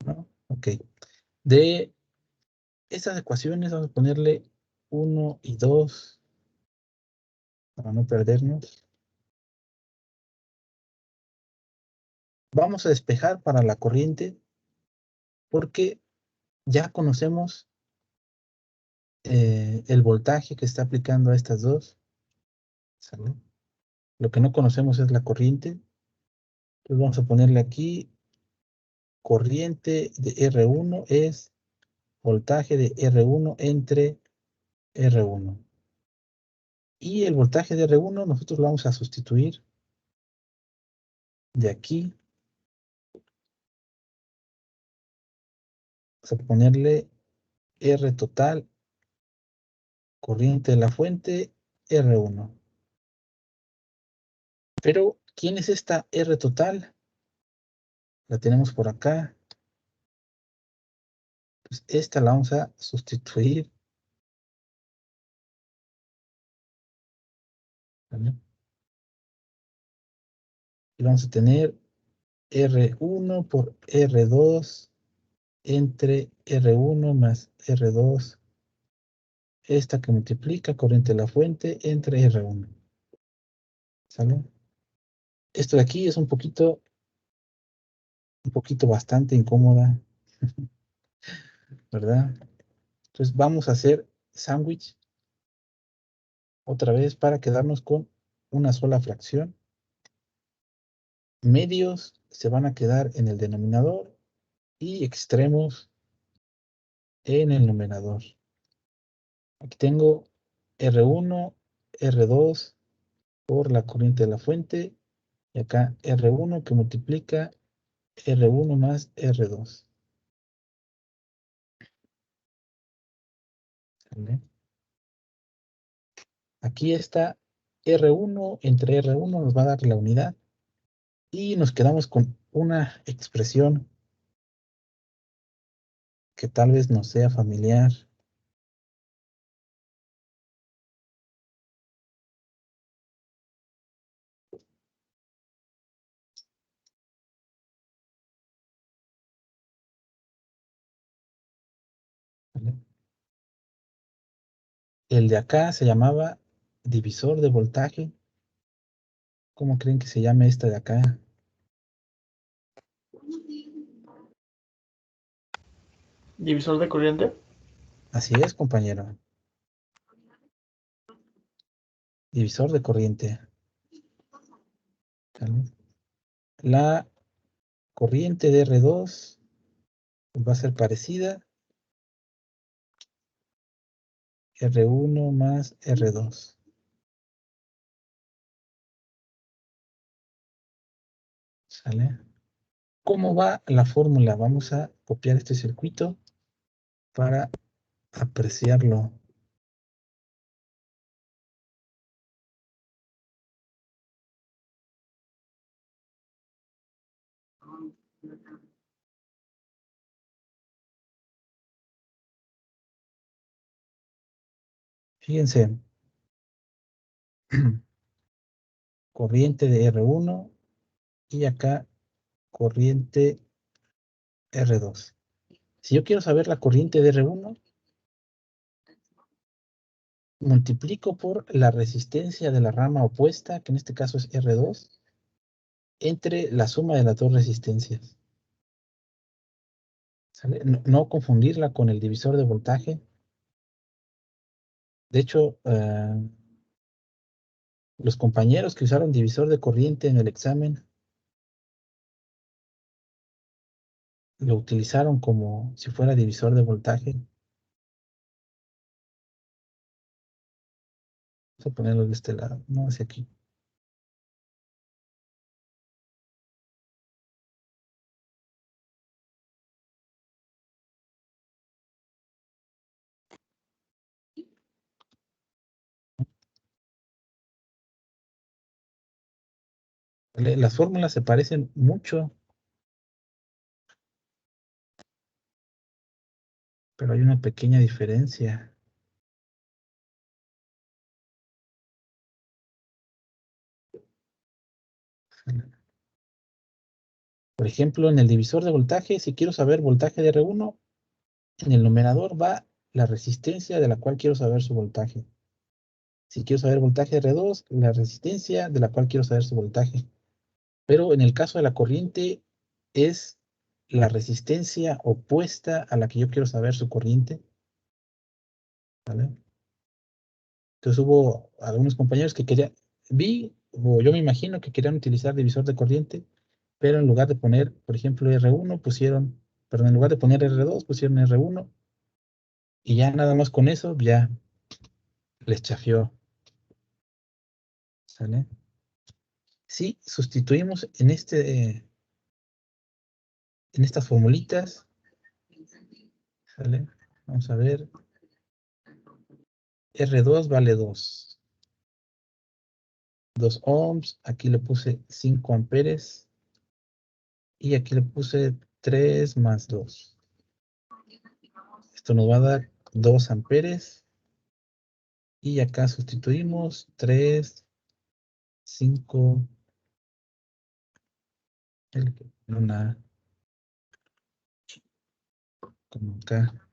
¿No? Ok. Ok. De estas ecuaciones vamos a ponerle 1 y 2 para no perdernos. Vamos a despejar para la corriente porque ya conocemos el voltaje que está aplicando a estas dos. ¿Sale? Lo que no conocemos es la corriente. Entonces vamos a ponerle aquí corriente de R1 es voltaje de R1 entre R1. Y el voltaje de R1 nosotros lo vamos a sustituir de aquí. Vamos a ponerle R total, corriente de la fuente, R1. Pero, ¿quién es esta R total? La tenemos por acá. Pues esta la vamos a sustituir. ¿Vale? Y vamos a tener R1 por R2 entre R1 más R2. Esta que multiplica corriente de la fuente entre R1. ¿Sale? Esto de aquí es un poquito bastante incómoda, ¿verdad? Entonces vamos a hacer sándwich otra vez para quedarnos con una sola fracción. Medios se van a quedar en el denominador y extremos en el numerador. Aquí tengo R1, R2 por la corriente de la fuente y acá R1 que multiplica R1 más R2. ¿Vale? Aquí está R1 entre R1 nos va a dar la unidad y nos quedamos con una expresión que tal vez nos sea familiar. ¿Vale? El de acá se llamaba divisor de voltaje. ¿Cómo creen que se llame esta de acá? Divisor de corriente. Así es, compañero. Divisor de corriente. ¿Vale? La corriente de R2 va a ser parecida. R1 más R2. ¿Sale? ¿Cómo va la fórmula? Vamos a copiar este circuito para apreciarlo. Fíjense, corriente de R1 y acá corriente R2. Si yo quiero saber la corriente de R1, multiplico por la resistencia de la rama opuesta, que en este caso es R2, entre la suma de las dos resistencias. ¿Sale? No confundirla con el divisor de voltaje. De hecho, los compañeros que usaron divisor de corriente en el examen lo utilizaron como si fuera divisor de voltaje. Vamos a ponerlo de este lado, no hacia aquí. ¿Vale? Las fórmulas se parecen mucho, pero hay una pequeña diferencia. ¿Sale? Por ejemplo, en el divisor de voltaje, si quiero saber voltaje de R1, en el numerador va la resistencia de la cual quiero saber su voltaje. Si quiero saber voltaje de R2, la resistencia de la cual quiero saber su voltaje. Pero en el caso de la corriente, es la resistencia opuesta a la que yo quiero saber su corriente. ¿Vale? Entonces hubo algunos compañeros que querían, o yo me imagino que querían utilizar divisor de corriente, pero en lugar de poner, por ejemplo, R1, en lugar de poner R2, pusieron R1, y ya nada más con eso, ya les chafió. ¿Sale? Si sustituimos en estas formulitas, ¿sale? Vamos a ver, R2 vale 2 ohms, aquí le puse 5 amperes, y aquí le puse 3 más 2. Esto nos va a dar 2 amperes, y acá sustituimos 3, 5, una, como acá,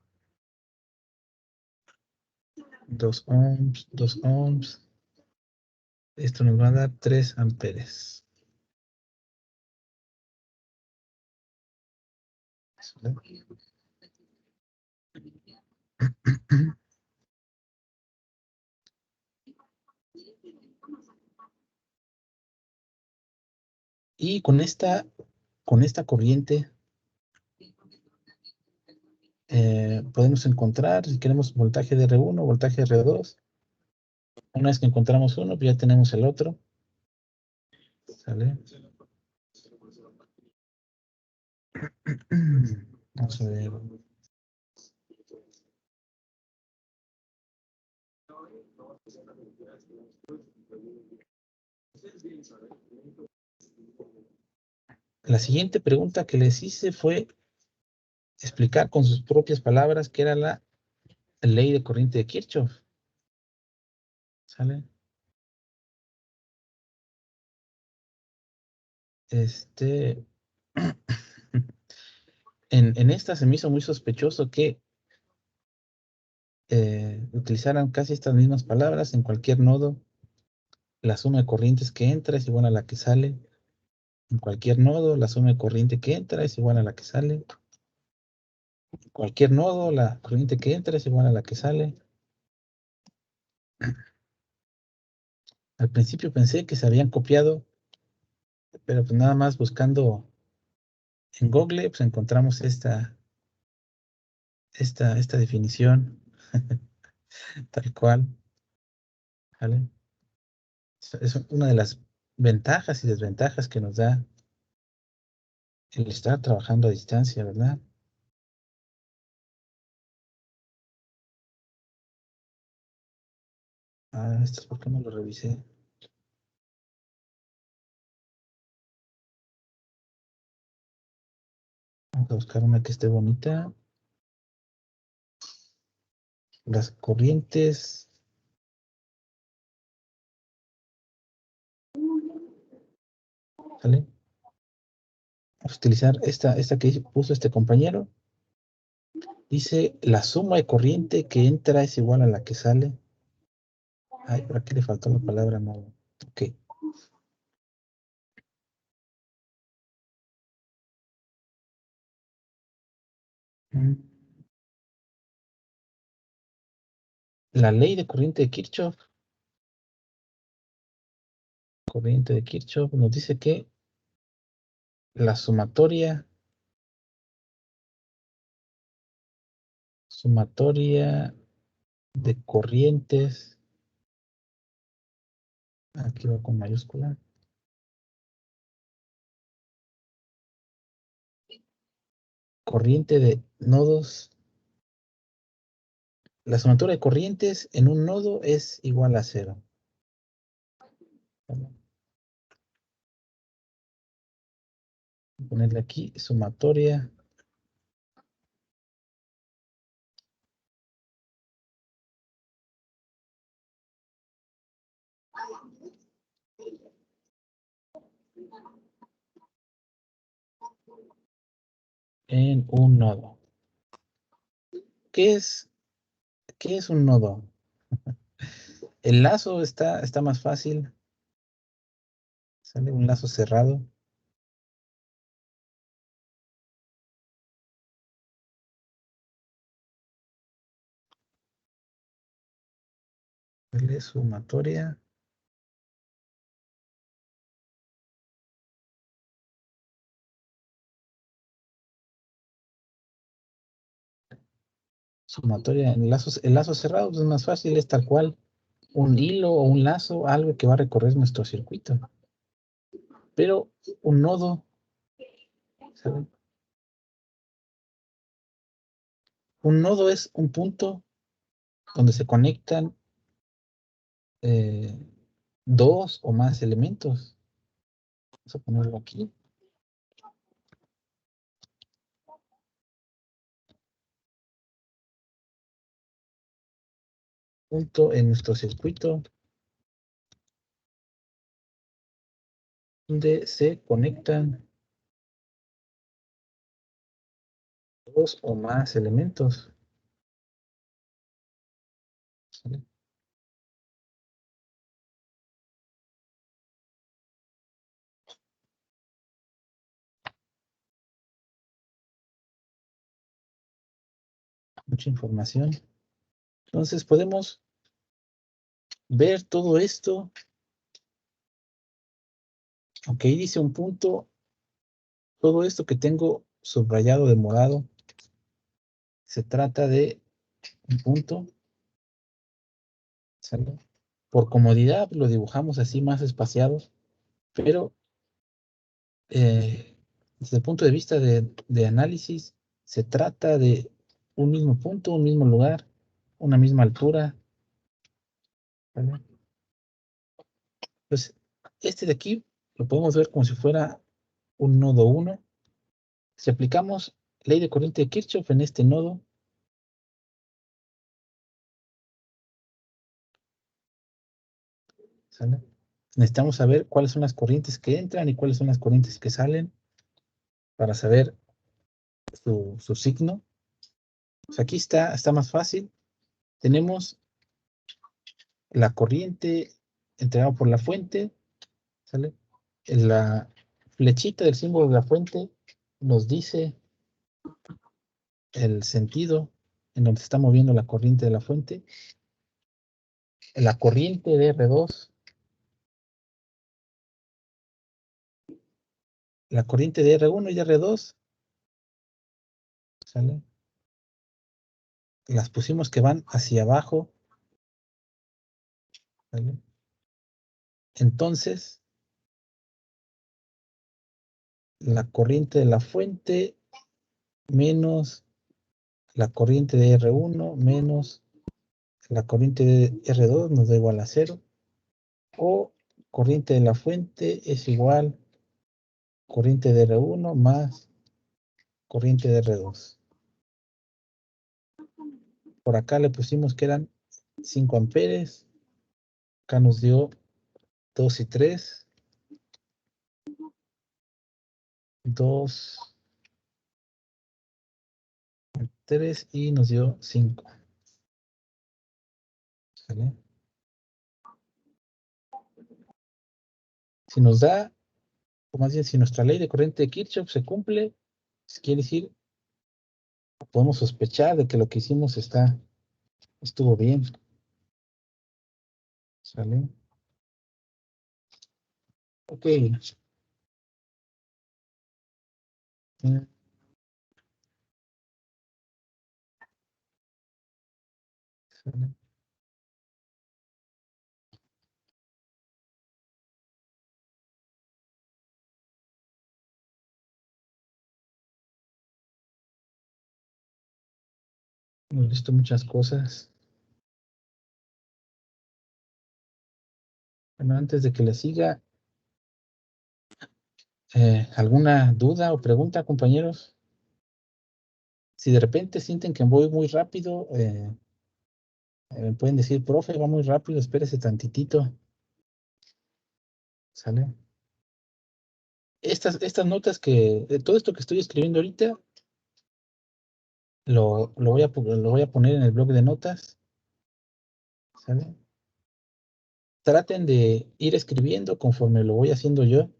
2 ohms, 2 ohms. Esto nos va a dar 3 amperes. ¿Sale? Y con esta corriente podemos encontrar, si queremos, voltaje de R1, voltaje de R2. Una vez que encontramos uno, pues ya tenemos el otro. ¿Sale? Vamos a ver. La siguiente pregunta que les hice fue explicar con sus propias palabras qué era la ley de corriente de Kirchhoff. ¿Sale? En esta se me hizo muy sospechoso que utilizaran casi estas mismas palabras en cualquier nodo. La suma de corrientes que entra es igual a la que sale. En cualquier nodo, la suma de corriente que entra es igual a la que sale. En cualquier nodo, la corriente que entra es igual a la que sale. Al principio pensé que se habían copiado, pero pues nada más buscando en Google, pues encontramos esta definición tal cual. ¿Vale? Es una de las ventajas y desventajas que nos da el estar trabajando a distancia, ¿verdad? Esto es porque no lo revisé. Vamos a buscar una que esté bonita. Las corrientes. ¿Sale? Vamos a utilizar esta que puso este compañero. Dice, la suma de corriente que entra es igual a la que sale. Ay, por aquí le faltó la palabra no. Ok. La ley de corriente de Kirchhoff. Corriente de Kirchhoff nos dice que la sumatoria de corrientes, aquí va con mayúscula, corriente de nodos, la sumatoria de corrientes en un nodo es igual a 0. Voy a ponerle aquí sumatoria en un nodo. ¿Qué es un nodo? El lazo está más fácil. Sale un lazo cerrado. Sale sumatoria. Sumatoria en lazos. El lazo cerrado es más fácil, es tal cual un hilo o un lazo, algo que va a recorrer nuestro circuito. Pero un nodo, ¿sabe? Un nodo es un punto donde se conectan dos o más elementos. Vamos a ponerlo aquí. Punto en nuestro circuito donde se conectan dos o más elementos. ¿Sale? Mucha información. Entonces podemos ver todo esto. Ok, dice un punto. Todo esto que tengo subrayado de morado se trata de un punto. ¿Sale? Por comodidad lo dibujamos así más espaciado, pero desde el punto de vista de análisis se trata de un mismo punto, un mismo lugar, una misma altura. ¿Vale? Pues este de aquí lo podemos ver como si fuera un nodo 1. Si aplicamos ley de corriente de Kirchhoff en este nodo, ¿sale? Necesitamos saber cuáles son las corrientes que entran y cuáles son las corrientes que salen para saber su signo. Pues aquí está más fácil. Tenemos la corriente entregada por la fuente, ¿sale? En la flechita del símbolo de la fuente nos dice el sentido en donde se está moviendo la corriente de la fuente. La corriente de R2, la corriente de R1 y R2, ¿sale? Las pusimos que van hacia abajo, ¿sale? Entonces, la corriente de la fuente menos la corriente de R1 menos la corriente de R2 nos da igual a 0. O corriente de la fuente es igual corriente de R1 más corriente de R2. Por acá le pusimos que eran 5 amperes. Acá nos dio 2 y 3. 2, 3 y nos dio 5. ¿Sale? Si nos da, o más bien si nuestra ley de corriente de Kirchhoff se cumple, pues quiere decir, podemos sospechar de que lo que hicimos estuvo bien. ¿Sale? Ok. ¿Sale? Hemos visto muchas cosas. Bueno, antes de que le siga, ¿alguna duda o pregunta, compañeros? Si de repente sienten que voy muy rápido, me pueden decir, profe, va muy rápido, espérese tantitito. ¿Sale? Estas notas todo esto que estoy escribiendo ahorita, lo voy a poner en el blog de notas, ¿sale? Traten de ir escribiendo conforme lo voy haciendo yo,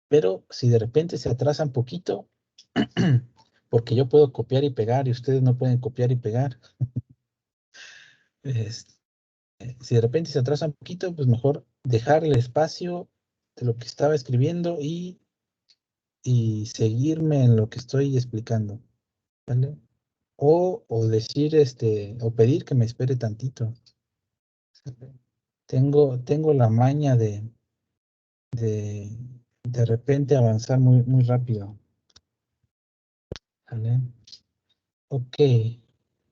pero si de repente se atrasan poquito, porque yo puedo copiar y pegar y ustedes no pueden copiar y pegar. Este, si de repente se atrasa un poquito, pues mejor dejar el espacio de lo que estaba escribiendo y seguirme en lo que estoy explicando, ¿vale? O decir, o pedir que me espere tantito. ¿Sale? Tengo la maña de repente avanzar muy rápido. ¿Vale? Ok.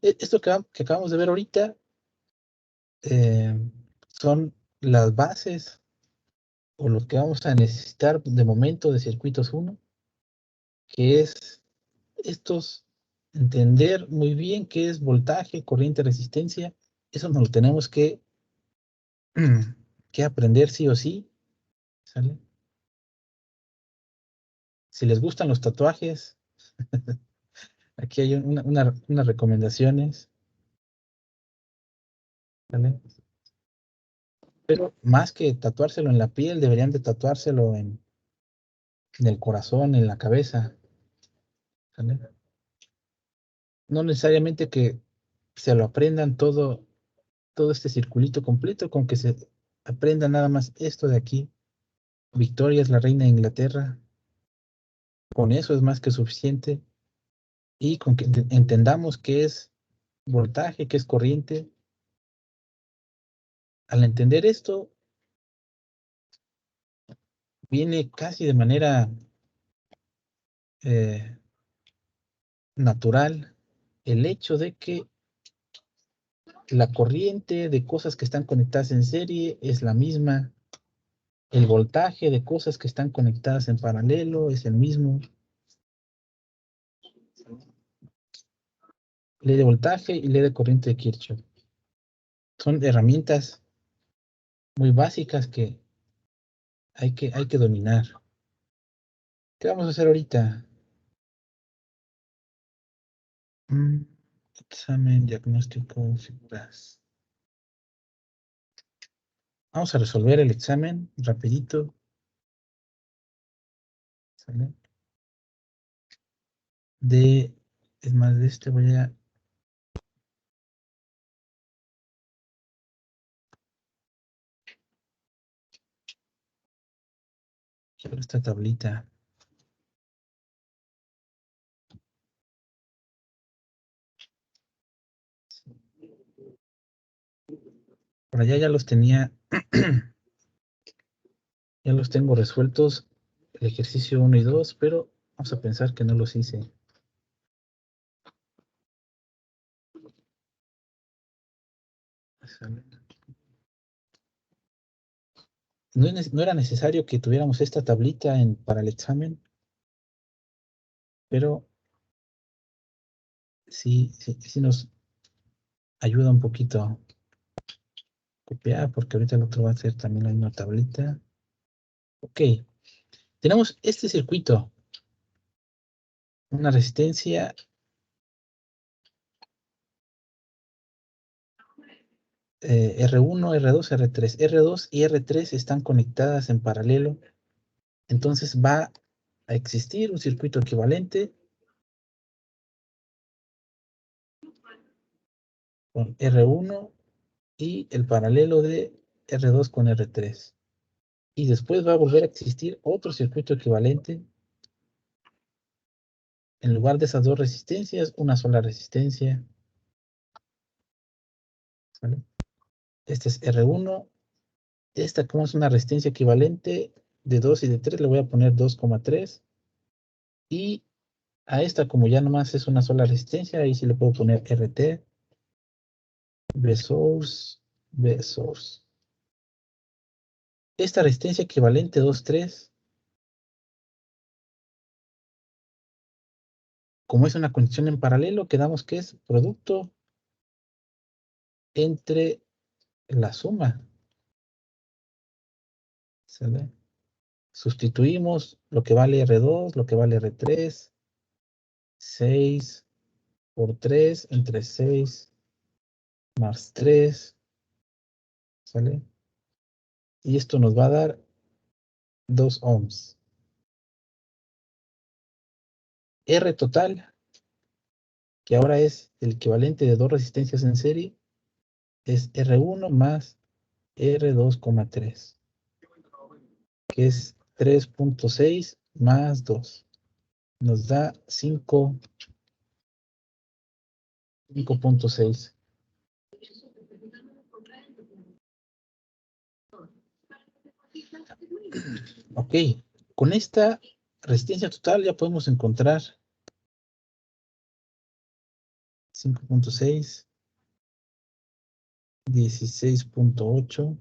Esto que acabamos de ver ahorita son las bases o lo que vamos a necesitar de momento de circuitos 1, que es entender muy bien qué es voltaje, corriente, resistencia. Eso nos lo tenemos que aprender sí o sí, ¿sale? Si les gustan los tatuajes, aquí hay unas recomendaciones, ¿vale? Pero más que tatuárselo en la piel, deberían de tatuárselo en el corazón, en la cabeza, ¿sale? No necesariamente que se lo aprendan todo este circulito completo, con que se aprendan nada más esto de aquí. Victoria es la reina de Inglaterra. Con eso es más que suficiente. Y con que entendamos qué es voltaje, qué es corriente. Al entender esto, viene casi de manera natural el hecho de que la corriente de cosas que están conectadas en serie es la misma. El voltaje de cosas que están conectadas en paralelo es el mismo. Ley de voltaje y ley de corriente de Kirchhoff. Son herramientas muy básicas que hay que dominar. ¿Qué vamos a hacer ahorita? Examen, diagnóstico, figuras. Vamos a resolver el examen rapidito. ¿Sale? Es más, de este voy a... Quiero esta tablita. Por allá ya los tenía, ya los tengo resueltos, el ejercicio 1 y 2, pero vamos a pensar que no los hice. No era necesario que tuviéramos esta tablita para el examen, pero sí nos ayuda un poquito a copiar, porque ahorita el otro va a ser también la misma tablita. Ok, tenemos este circuito, una resistencia R1, R2, R3. R2 y R3 están conectadas en paralelo, entonces va a existir un circuito equivalente con R1 y el paralelo de R2 con R3. Y después va a volver a existir otro circuito equivalente. En lugar de esas dos resistencias, una sola resistencia. ¿Vale? Este es R1. Esta, como es una resistencia equivalente de 2 y de 3, le voy a poner 2,3. Y a esta, como ya nomás es una sola resistencia, ahí sí le puedo poner RT. B source. Esta resistencia equivalente 2,3, como es una conexión en paralelo, quedamos que es producto entre la suma. ¿Sale? Sustituimos lo que vale R2, lo que vale R3, 6, por 3 entre 6 más 3, ¿sale? Y esto nos va a dar 2 ohms. R total, que ahora es el equivalente de dos resistencias en serie, es R1 más R2,3, que es 3.6 más 2. Nos da 5.6. Ok, con esta resistencia total ya podemos encontrar 5.6, 16.8,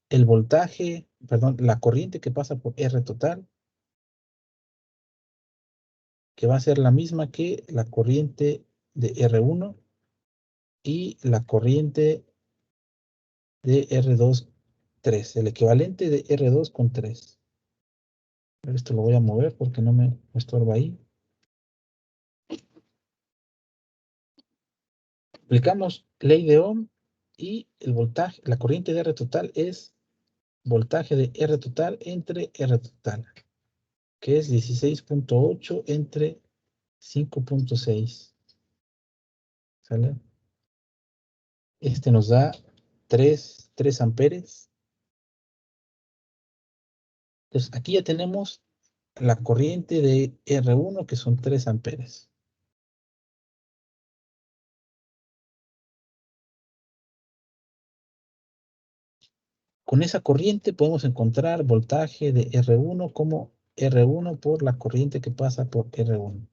el voltaje, perdón, la corriente que pasa por R total, que va a ser la misma que la corriente de R1 y la corriente de R2, 3, el equivalente de R2 con 3. Esto lo voy a mover porque no me estorba ahí. Aplicamos ley de Ohm y el voltaje, la corriente de R total es voltaje de R total entre R total, que es 16.8 entre 5.6. ¿Sale? Este nos da 3 amperes. Entonces aquí ya tenemos la corriente de R1, que son 3 amperes. Con esa corriente podemos encontrar voltaje de R1 como R1 por la corriente que pasa por R1.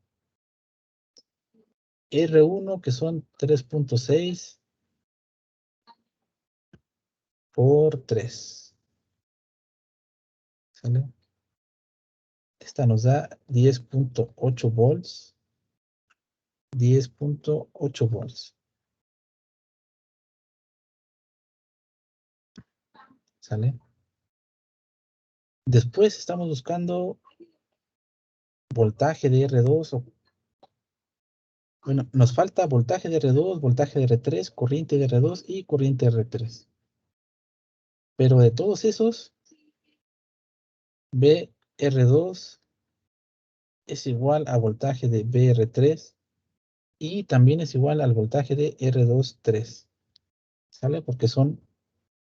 R1 que son 3.6 por 3. ¿Sale? Esta nos da 10.8 volts. 10.8 volts. ¿Sale? Después estamos buscando voltaje de R2. Bueno, nos falta voltaje de R2, voltaje de R3, corriente de R2 y corriente de R3. Pero de todos esos, BR2 es igual a voltaje de BR3 y también es igual al voltaje de R2, 3. ¿Sale? Porque son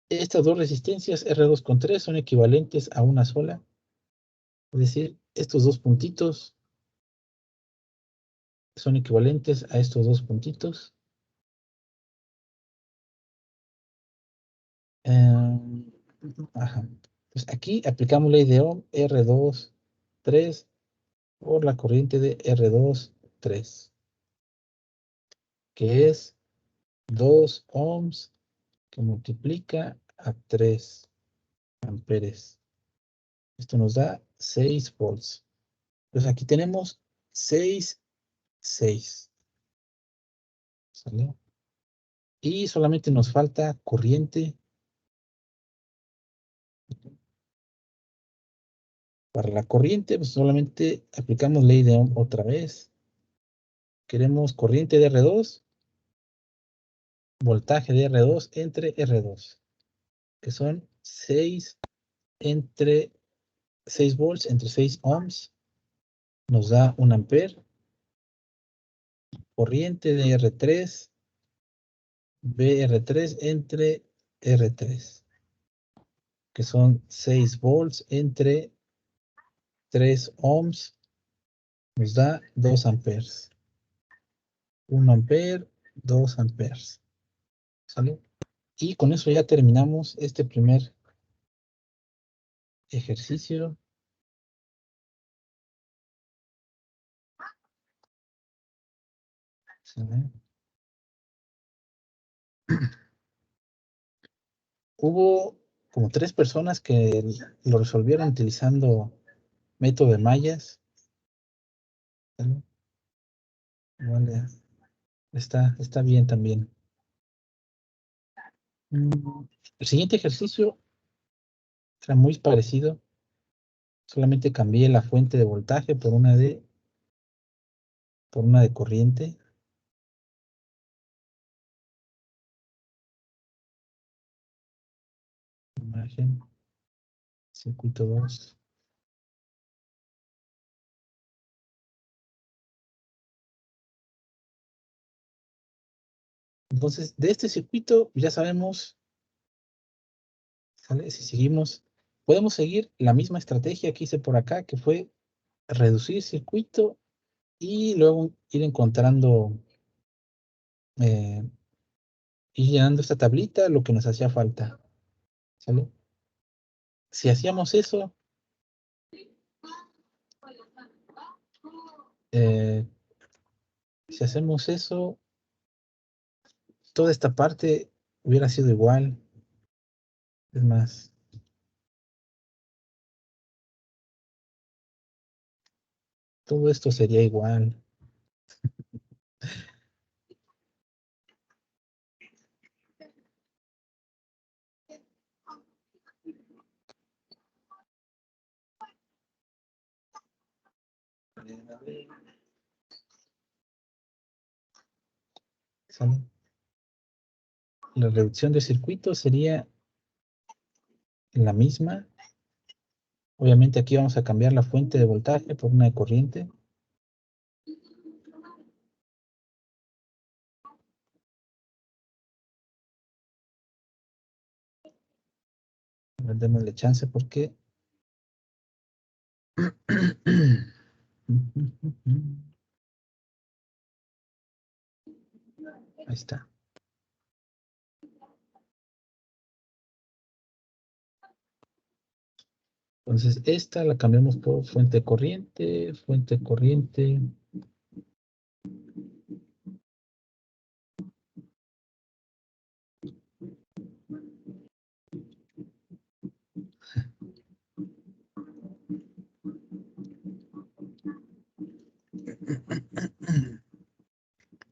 estas dos resistencias, R2 con 3, son equivalentes a una sola. Es decir, estos dos puntitos son equivalentes a estos dos puntitos. Ajá. Pues aquí aplicamos ley de Ohm, R2, 3 por la corriente de R2, 3, que es 2 ohms que multiplica a 3 amperes. Esto nos da 6 volts. Entonces aquí tenemos 6, 6. ¿Sale? Y solamente nos falta corriente. Para la corriente, pues solamente aplicamos ley de Ohm otra vez. Queremos corriente de R2, voltaje de R2 entre R2, que son 6 volts entre 6 ohms, nos da 1 ampere. Corriente de R3, BR3 entre R3, que son 6 volts entre 3 ohms, nos da 2 amperes. 1 ampere, 2 amperes. ¿Sale? Y con eso ya terminamos este primer ejercicio. ¿Sale? Hubo como 3 personas que lo resolvieron utilizando método de mallas. ¿Sale? Vale. Está bien también. El siguiente ejercicio era muy parecido. Solamente cambié la fuente de voltaje por una de corriente. Imagen. Circuito 2. Entonces, de este circuito ya sabemos, ¿sale? Si seguimos, podemos seguir la misma estrategia que hice por acá, que fue reducir circuito y luego ir encontrando, ir llenando esta tablita, lo que nos hacía falta, ¿sale? Si hacíamos eso, si hacemos eso, toda esta parte hubiera sido igual. Es más, todo esto sería igual. ¿Sale? La reducción de circuito sería la misma. Obviamente aquí vamos a cambiar la fuente de voltaje por una de corriente. A ver, démosle chance porque... Ahí está. Entonces esta la cambiamos por fuente corriente, fuente corriente.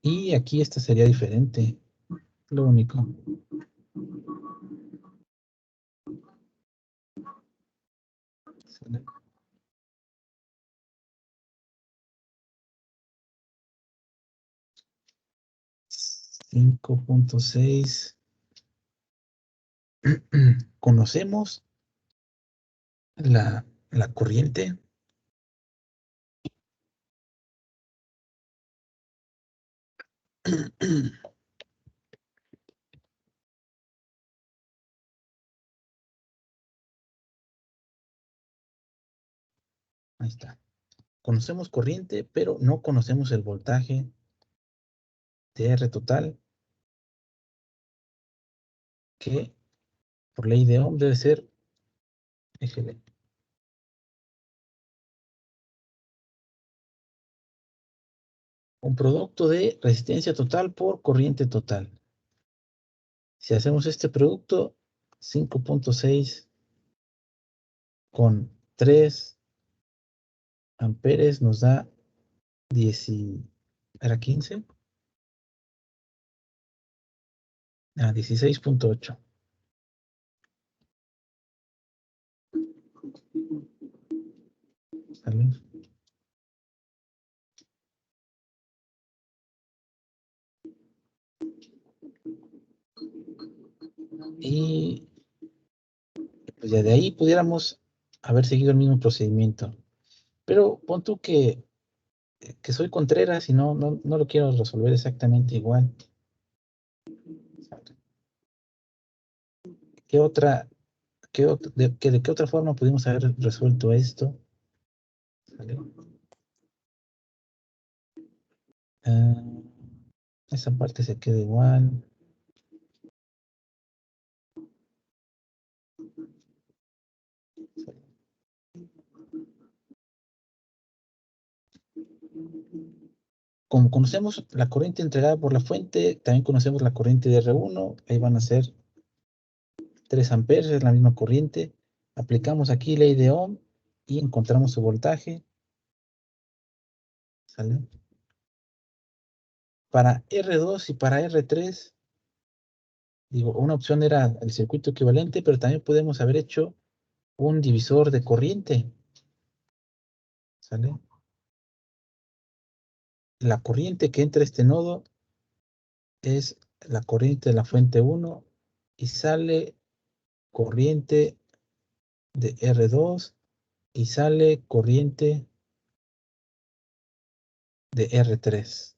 Y aquí esta sería diferente. Lo único. ¿Sale? .6. Conocemos la corriente. Ahí está. Conocemos corriente, pero no conocemos el voltaje de R total, que por ley de Ohm debe ser EGL. Un producto de resistencia total por corriente total. Si hacemos este producto, 5.6 con 3 amperes nos da 10, ¿era 15? 16.8. ¿Sale? Y pues ya de ahí pudiéramos haber seguido el mismo procedimiento. Pero pon tú que soy Contreras y no lo quiero resolver exactamente igual. ¿De qué otra forma pudimos haber resuelto esto? ¿Sale? Esa parte se queda igual. Como conocemos la corriente entregada por la fuente, también conocemos la corriente de R1. Ahí van a ser 3 amperes, es la misma corriente. Aplicamos aquí ley de Ohm y encontramos su voltaje. ¿Sale? Para R2 y para R3, digo, una opción era el circuito equivalente, pero también podemos haber hecho un divisor de corriente. ¿Sale? La corriente que entra a este nodo es la corriente de la fuente 1 y sale corriente de R2 y sale corriente de R3.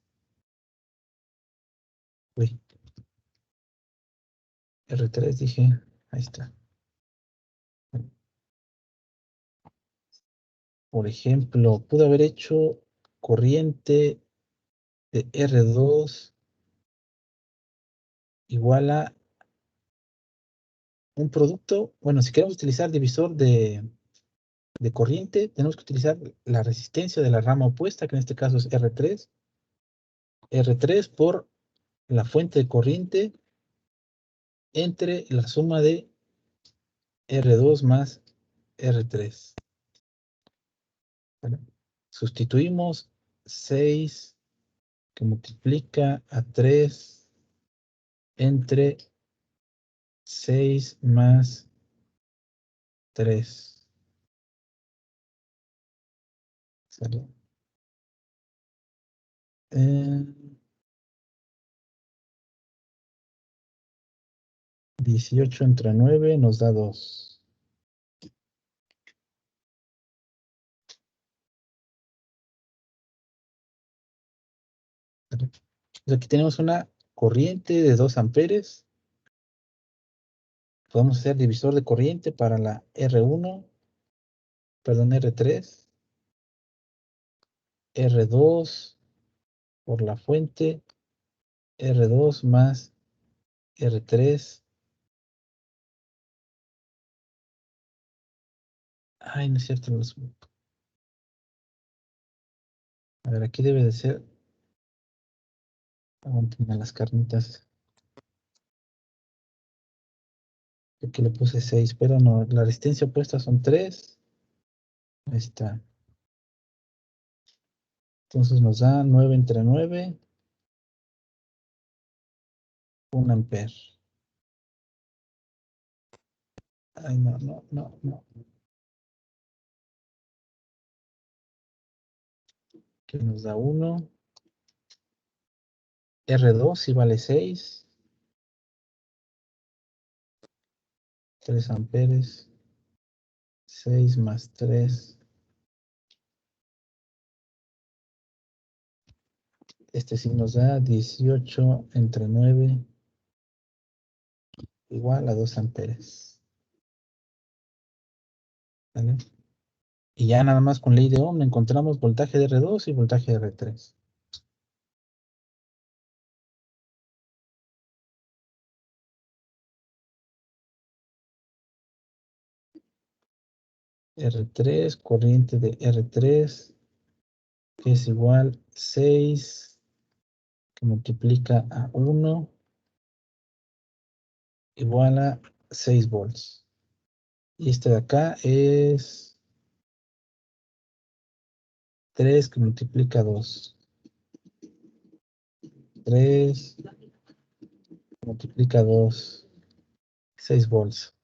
Uy, R3 dije, ahí está. Por ejemplo, pude haber hecho corriente de R2 igual a un producto. Bueno, si queremos utilizar divisor de corriente, tenemos que utilizar la resistencia de la rama opuesta, que en este caso es R3. R3 por la fuente de corriente entre la suma de R2 más R3. ¿Vale? Sustituimos 6 que multiplica a 3 entre 6 más 3. ¿Sale? 18 entre 9 nos da 2. ¿Vale? Pues aquí tenemos una corriente de 2 amperes. Podemos hacer divisor de corriente para la R1, perdón, R3, R2 por la fuente, R2 más R3. Ay, no es cierto. A ver, aquí debe de ser. Aguántenme las carnitas. Aquí le puse 6, pero no. La resistencia opuesta son 3. Ahí está. Entonces nos da 9 entre 9. 1 amper. Ay, no, no, no, no. Que nos da 1. R2 si vale 6. 3 amperes. 6 más 3. Este sí nos da 18 entre 9. Igual a 2 amperes. ¿Vale? Y ya nada más con ley de Ohm encontramos voltaje de R2 y voltaje de R3. R3, corriente de R3, que es igual 6, que multiplica a 1, igual a 6 volts. Y este de acá es 3, que multiplica a 2. 3, multiplica a 2, 6 volts.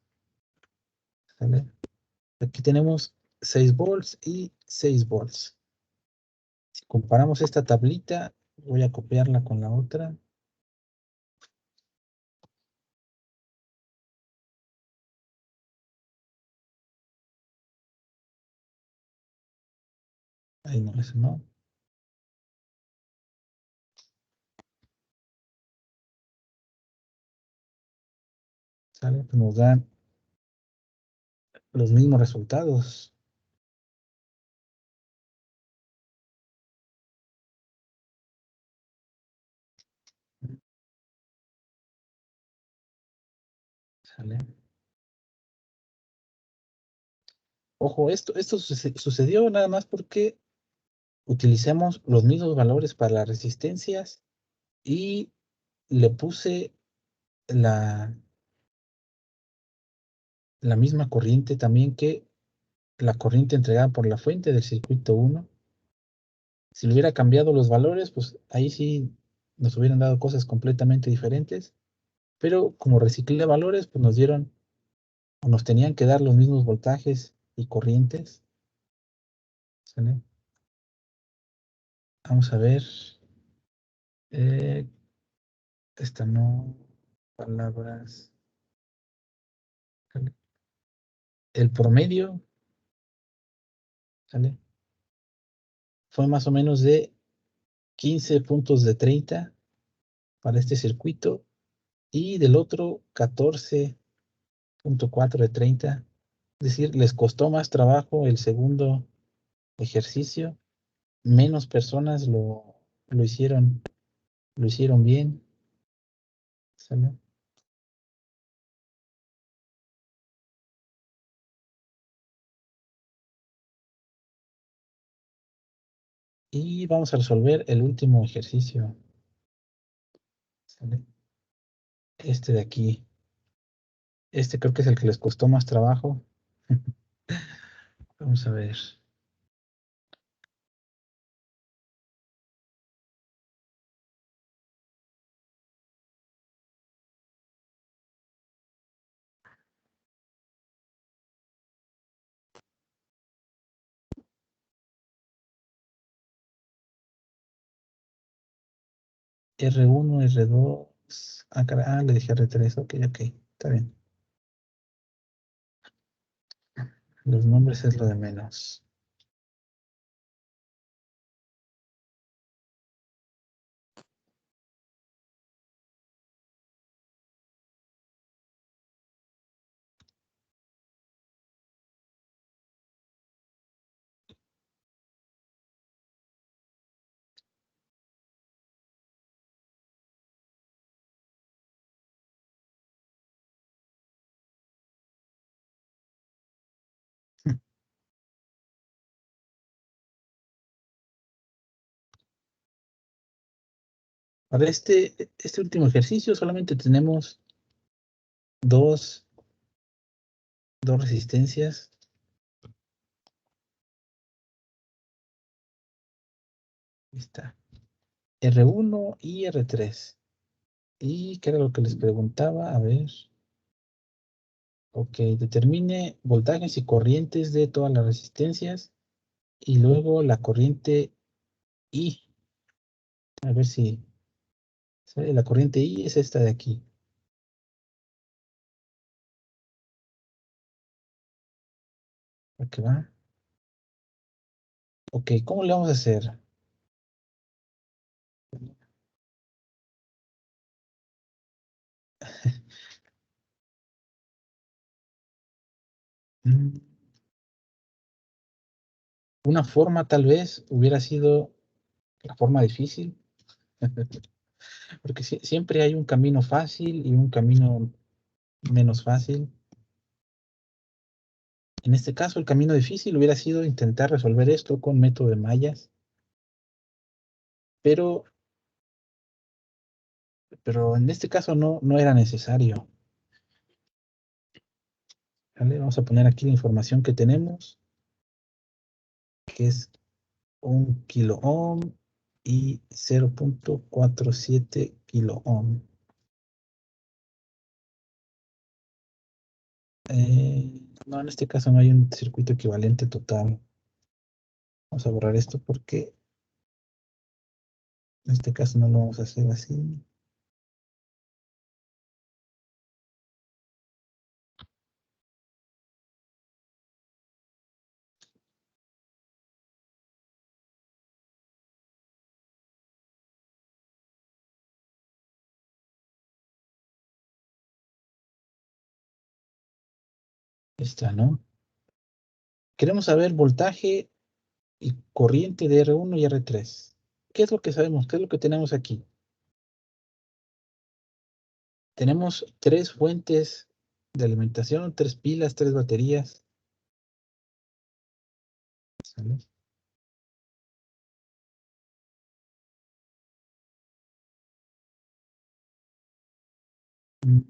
¿Sale? Aquí tenemos 6 volts y 6 volts. Si comparamos esta tablita, voy a copiarla con la otra. Ahí no, eso no. ¿Sale? Pues nos dan los mismos resultados. ¿Sale? Ojo, esto sucedió nada más porque utilicemos los mismos valores para las resistencias y le puse la misma corriente también que la corriente entregada por la fuente del circuito 1. Si le hubiera cambiado los valores, pues ahí sí nos hubieran dado cosas completamente diferentes. Pero como reciclé valores, pues nos dieron, o nos tenían que dar los mismos voltajes y corrientes. ¿Sale? Vamos a ver. Esta no. Palabras. ¿sale? El promedio, ¿sale? Fue más o menos de 15 puntos de 30 para este circuito y del otro 14.4 de 30. Es decir, les costó más trabajo el segundo ejercicio, menos personas lo hicieron bien, ¿sale? Y vamos a resolver el último ejercicio, ¿sale? Este de aquí. Este creo que es el que les costó más trabajo. Vamos a ver. R1, R2. Le dije R3. Ok, está bien. Los nombres es lo de menos. Para este último ejercicio solamente tenemos dos resistencias. Ahí está. R1 y R3. ¿Y qué era lo que les preguntaba? A ver. Ok, determine voltajes y corrientes de todas las resistencias. Y luego la corriente I. A ver si sale. La corriente I es esta de aquí. ¿Para qué va? Ok, ¿cómo le vamos a hacer? Mm, Una forma tal vez hubiera sido la forma difícil, porque siempre hay un camino fácil y un camino menos fácil. En este caso, el camino difícil hubiera sido intentar resolver esto con método de mallas, pero en este caso no era necesario. ¿Vale? Vamos a poner aquí la información que tenemos, que es 1 kilo ohm y 0.47 kilo ohm. No, en este caso no hay un circuito equivalente total. Vamos a borrar esto porque en este caso no lo vamos a hacer así. Esta, ¿no? Queremos saber voltaje y corriente de R1 y R3. ¿Qué es lo que sabemos? ¿Qué es lo que tenemos aquí? Tenemos 3 fuentes de alimentación, 3 pilas, 3 baterías. ¿Sale? Mm,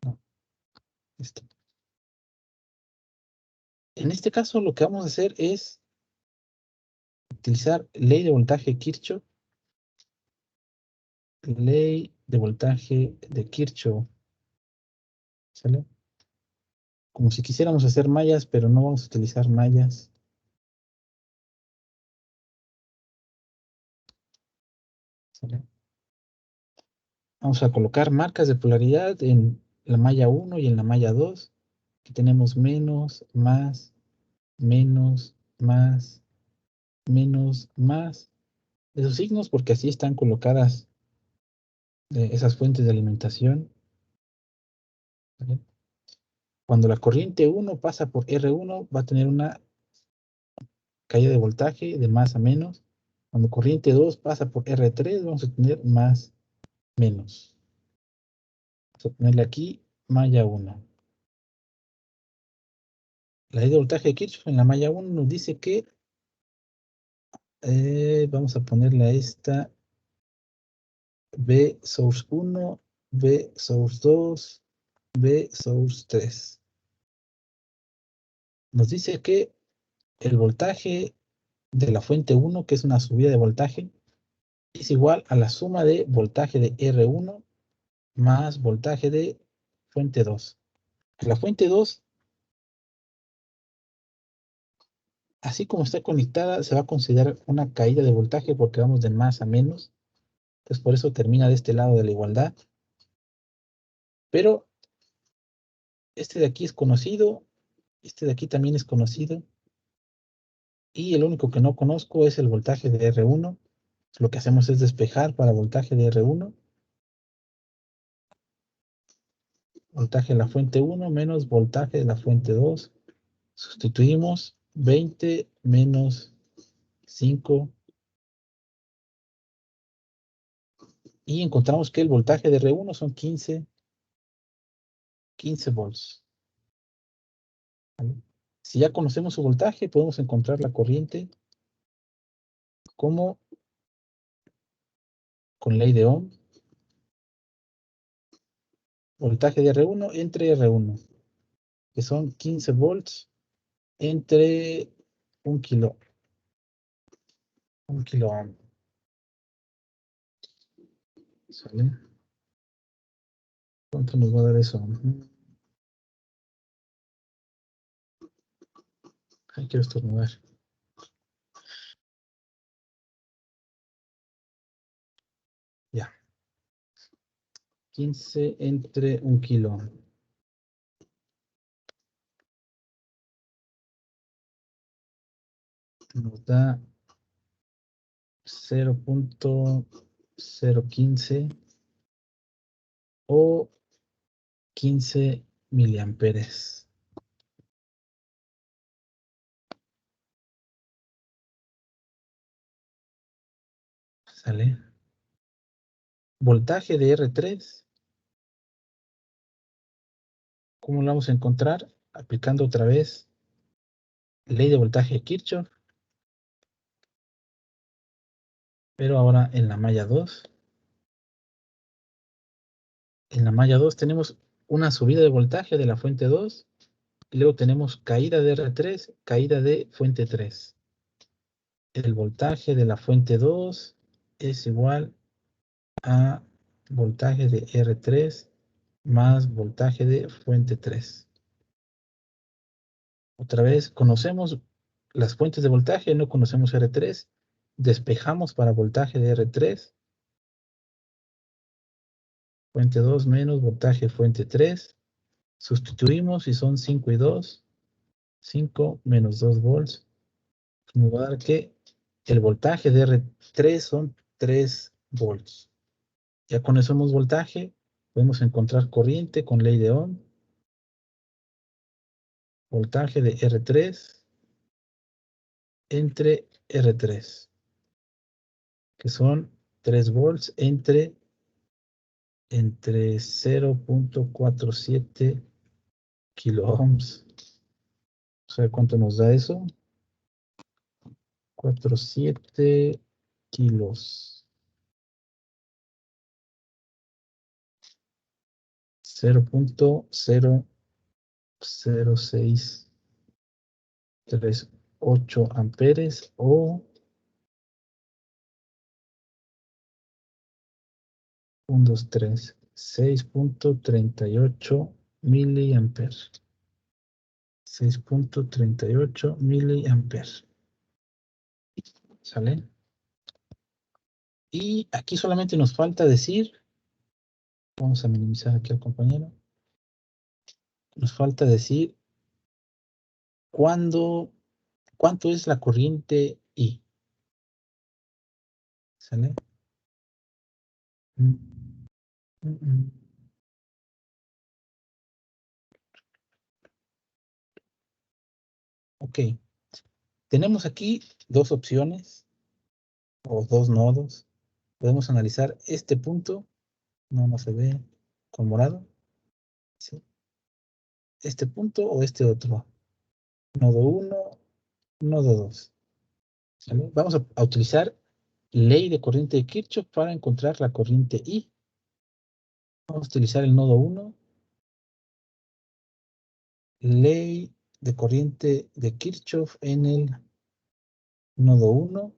No, esto. En este caso lo que vamos a hacer es utilizar ley de voltaje Kirchhoff. Ley de voltaje de Kirchhoff. ¿Sale? Como si quisiéramos hacer mallas, pero no vamos a utilizar mallas. ¿Sale? Vamos a colocar marcas de polaridad en la malla 1 y en la malla 2. Aquí tenemos menos, más, menos, más, menos, más. Esos signos porque así están colocadas esas fuentes de alimentación. ¿Vale? Cuando la corriente 1 pasa por R1 va a tener una caída de voltaje de más a menos. Cuando corriente 2 pasa por R3 vamos a tener más, menos. Vamos a ponerle aquí malla 1. La ley de voltaje de Kirchhoff en la malla 1 nos dice que vamos a ponerle a esta B source 1, B source 2, B source 3. Nos dice que el voltaje de la fuente 1, que es una subida de voltaje, es igual a la suma de voltaje de R1 más voltaje de fuente 2. La fuente 2, así como está conectada, se va a considerar una caída de voltaje porque vamos de más a menos. Entonces por eso termina de este lado de la igualdad. Pero este de aquí es conocido, este de aquí también es conocido. Y el único que no conozco es el voltaje de R1. Lo que hacemos es despejar para voltaje de R1. Voltaje de la fuente 1 menos voltaje de la fuente 2. Sustituimos 20 menos 5. Y encontramos que el voltaje de R1 son 15 volts. ¿Vale? Si ya conocemos su voltaje, podemos encontrar la corriente como con ley de Ohm. Voltaje de R1 entre R1, que son 15 volts entre 1 kilo ohm. ¿Sale? ¿Cuánto nos va a dar eso? Ay, quiero estornudar. Ya. 15 entre 1 kilo. Nos da 0.015 o 15 miliamperes. ¿Sale? Voltaje de R3. ¿Cómo lo vamos a encontrar? Aplicando otra vez ley de voltaje de Kirchhoff. Pero ahora en la malla 2. En la malla 2 tenemos una subida de voltaje de la fuente 2. Y luego tenemos caída de R3, caída de fuente 3. El voltaje de la fuente 2 es igual a voltaje de R3 más voltaje de fuente 3. Otra vez, conocemos las fuentes de voltaje, no conocemos R3. Despejamos para voltaje de R3. Fuente 2 menos voltaje fuente 3. Sustituimos y son 5 y 2. 5 menos 2 volts. Nos va a dar que el voltaje de R3 son 3 volts. Ya conocemos voltaje, podemos encontrar corriente con ley de Ohm. Voltaje de R3 entre R3, que son 3 volts entre 0.47 kilo ohms. ¿Sabe cuánto nos da eso? 47 kilos. 0.00638 amperes o 1, 2, 3, 6.38 miliamperes. 6.38 miliamperes. ¿Sale? Y aquí solamente nos falta decir Vamos a minimizar aquí al compañero. Nos falta decir cuánto es la corriente I. ¿Sale? Ok. Tenemos aquí dos opciones o dos nodos. Podemos analizar este punto. No se ve con morado. ¿Sí? Este punto o este otro. Nodo 1, nodo 2. ¿Sale? Vamos a utilizar ley de corriente de Kirchhoff para encontrar la corriente I. Vamos a utilizar el nodo 1. Ley de corriente de Kirchhoff en el nodo 1.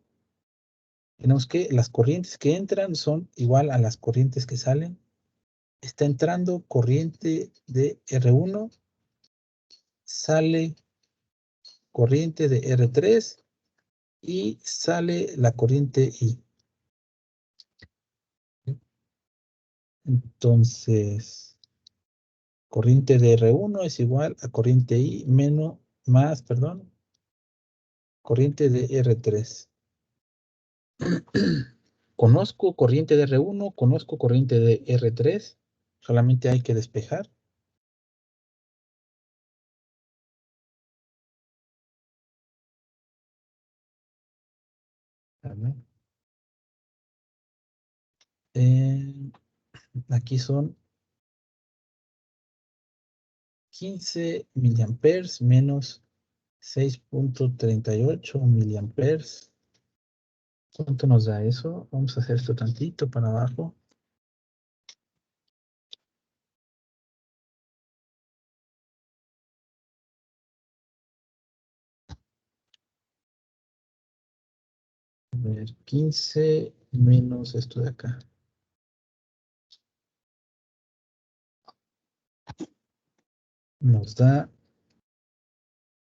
Tenemos que las corrientes que entran son igual a las corrientes que salen. Está entrando corriente de R1, sale corriente de R3 y sale la corriente I. Entonces, corriente de R1 es igual a corriente I corriente de R3. Conozco corriente de R1, conozco corriente de R3. Solamente hay que despejar. Aquí son 15 miliamperes menos 6.38 miliamperes. ¿Cuánto nos da eso? Vamos a hacer esto tantito para abajo. A ver, 15 menos esto de acá. Nos da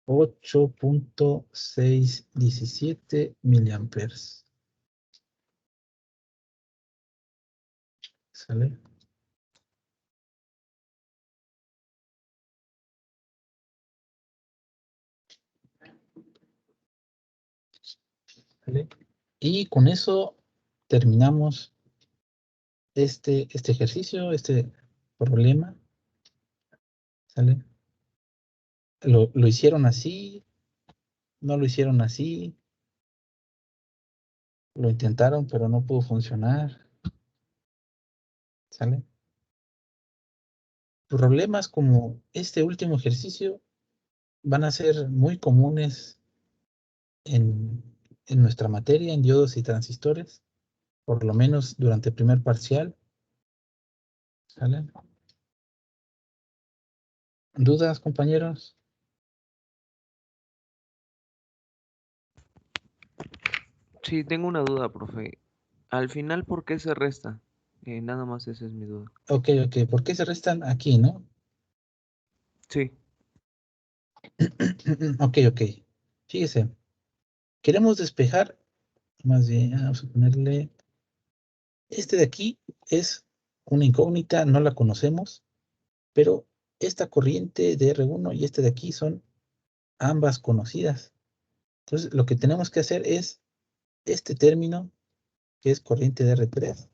8.617 miliamperes. ¿Sale? ¿Sale? Y con eso terminamos este ejercicio, este problema. ¿Sale? Lo hicieron así, no lo hicieron así. Lo intentaron, pero no pudo funcionar. ¿Sale? Problemas como este último ejercicio van a ser muy comunes en nuestra materia, en diodos y transistores, por lo menos durante el primer parcial. ¿Sale? ¿Dudas, compañeros? Sí, tengo una duda, profe. Al final, ¿por qué se resta? Nada más esa es mi duda. Ok. ¿Por qué se restan aquí, no? Sí. Ok. Fíjese. Queremos despejar, más bien, vamos a ponerle, este de aquí es una incógnita, no la conocemos, pero esta corriente de R1 y este de aquí son ambas conocidas. Entonces, lo que tenemos que hacer es este término, que es corriente de R3,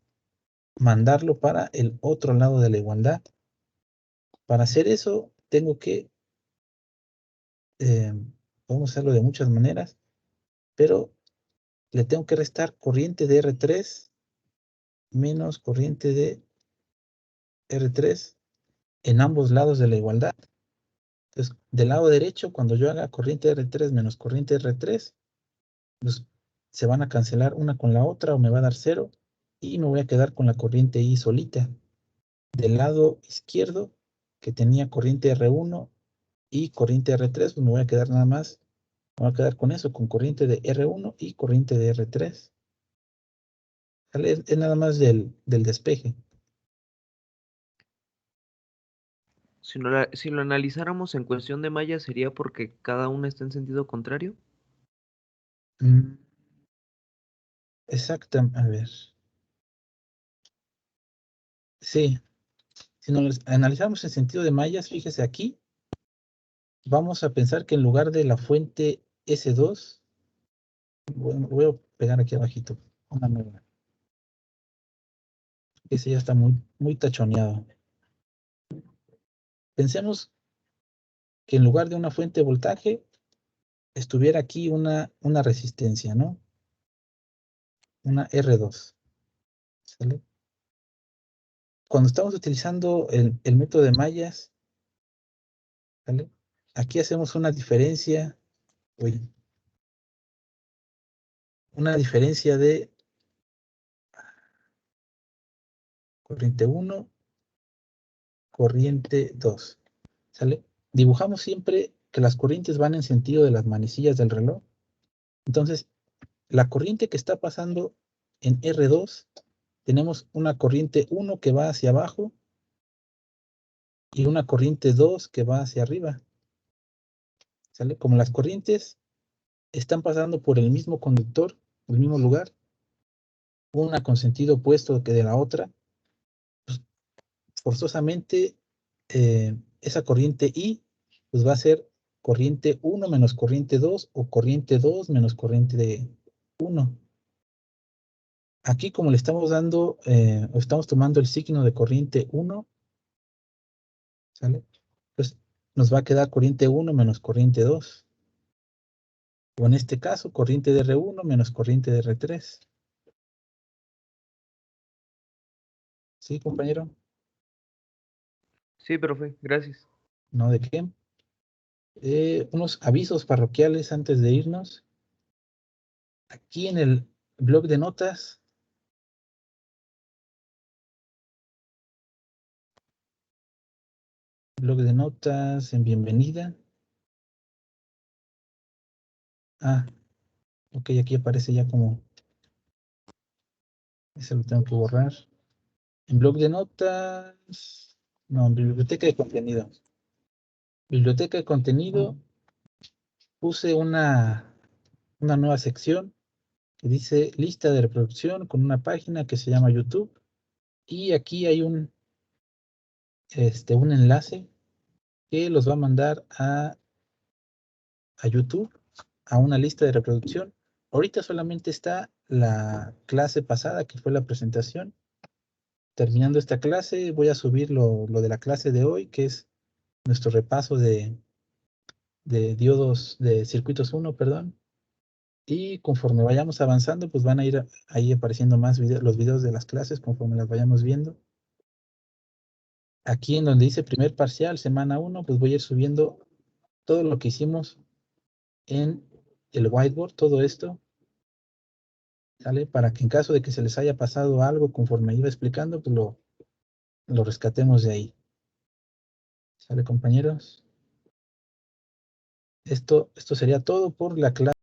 mandarlo para el otro lado de la igualdad. Para hacer eso, tengo que, podemos hacerlo de muchas maneras, pero le tengo que restar corriente de R3 menos corriente de R3 en ambos lados de la igualdad. Entonces, del lado derecho, cuando yo haga corriente R3 menos corriente R3, pues se van a cancelar una con la otra o me va a dar 0 y me voy a quedar con la corriente I solita. Del lado izquierdo, que tenía corriente R1 y corriente R3, pues me voy a quedar nada más, me voy a quedar con eso, con corriente de R1 y corriente de R3. ¿Sale? Es nada más del despeje. Si lo analizáramos en cuestión de malla, ¿sería porque cada una está en sentido contrario? Exacto, a ver. Sí, Si nos analizamos en sentido de mallas, fíjese aquí, vamos a pensar que en lugar de la fuente S2, voy a pegar aquí abajito una nueva. Ese ya está muy tachoneado. Pensemos que en lugar de una fuente de voltaje, estuviera aquí una resistencia, ¿no? Una R2. ¿Sale? Cuando estamos utilizando el método de mallas, ¿sale? Aquí hacemos una diferencia, de corriente 1, corriente 2, ¿sale? Dibujamos siempre que las corrientes van en sentido de las manecillas del reloj. Entonces, la corriente que está pasando en R2, tenemos una corriente 1 que va hacia abajo y una corriente 2 que va hacia arriba, ¿sale? Como las corrientes están pasando por el mismo conductor, el mismo lugar, una con sentido opuesto que de la otra, pues, forzosamente esa corriente I pues va a ser corriente 1 menos corriente 2 o corriente 2 menos corriente 1. Aquí como le estamos dando, estamos tomando el signo de corriente 1, ¿sale? Pues nos va a quedar corriente 1 menos corriente 2. O en este caso, corriente de R1 menos corriente de R3. ¿Sí, compañero? Sí, profe, gracias. No, ¿de qué? Unos avisos parroquiales antes de irnos. Aquí en el blog de notas, en bienvenida. Ah, ok, aquí aparece ya como, ese lo tengo que borrar. En blog de notas, no, en biblioteca de contenido. Biblioteca de contenido, puse una nueva sección que dice lista de reproducción con una página que se llama YouTube. Y aquí hay un enlace que los va a mandar a YouTube, a una lista de reproducción. Ahorita solamente está la clase pasada, que fue la presentación. Terminando esta clase, voy a subir lo de la clase de hoy, que es nuestro repaso de diodos, de circuitos 1, perdón. Y conforme vayamos avanzando, pues van a ir ahí apareciendo más videos, los videos de las clases conforme las vayamos viendo. Aquí en donde dice primer parcial, semana 1, pues voy a ir subiendo todo lo que hicimos en el whiteboard, todo esto, ¿sale? Para que en caso de que se les haya pasado algo conforme iba explicando, pues lo rescatemos de ahí. ¿Sale, compañeros? Esto sería todo por la clase.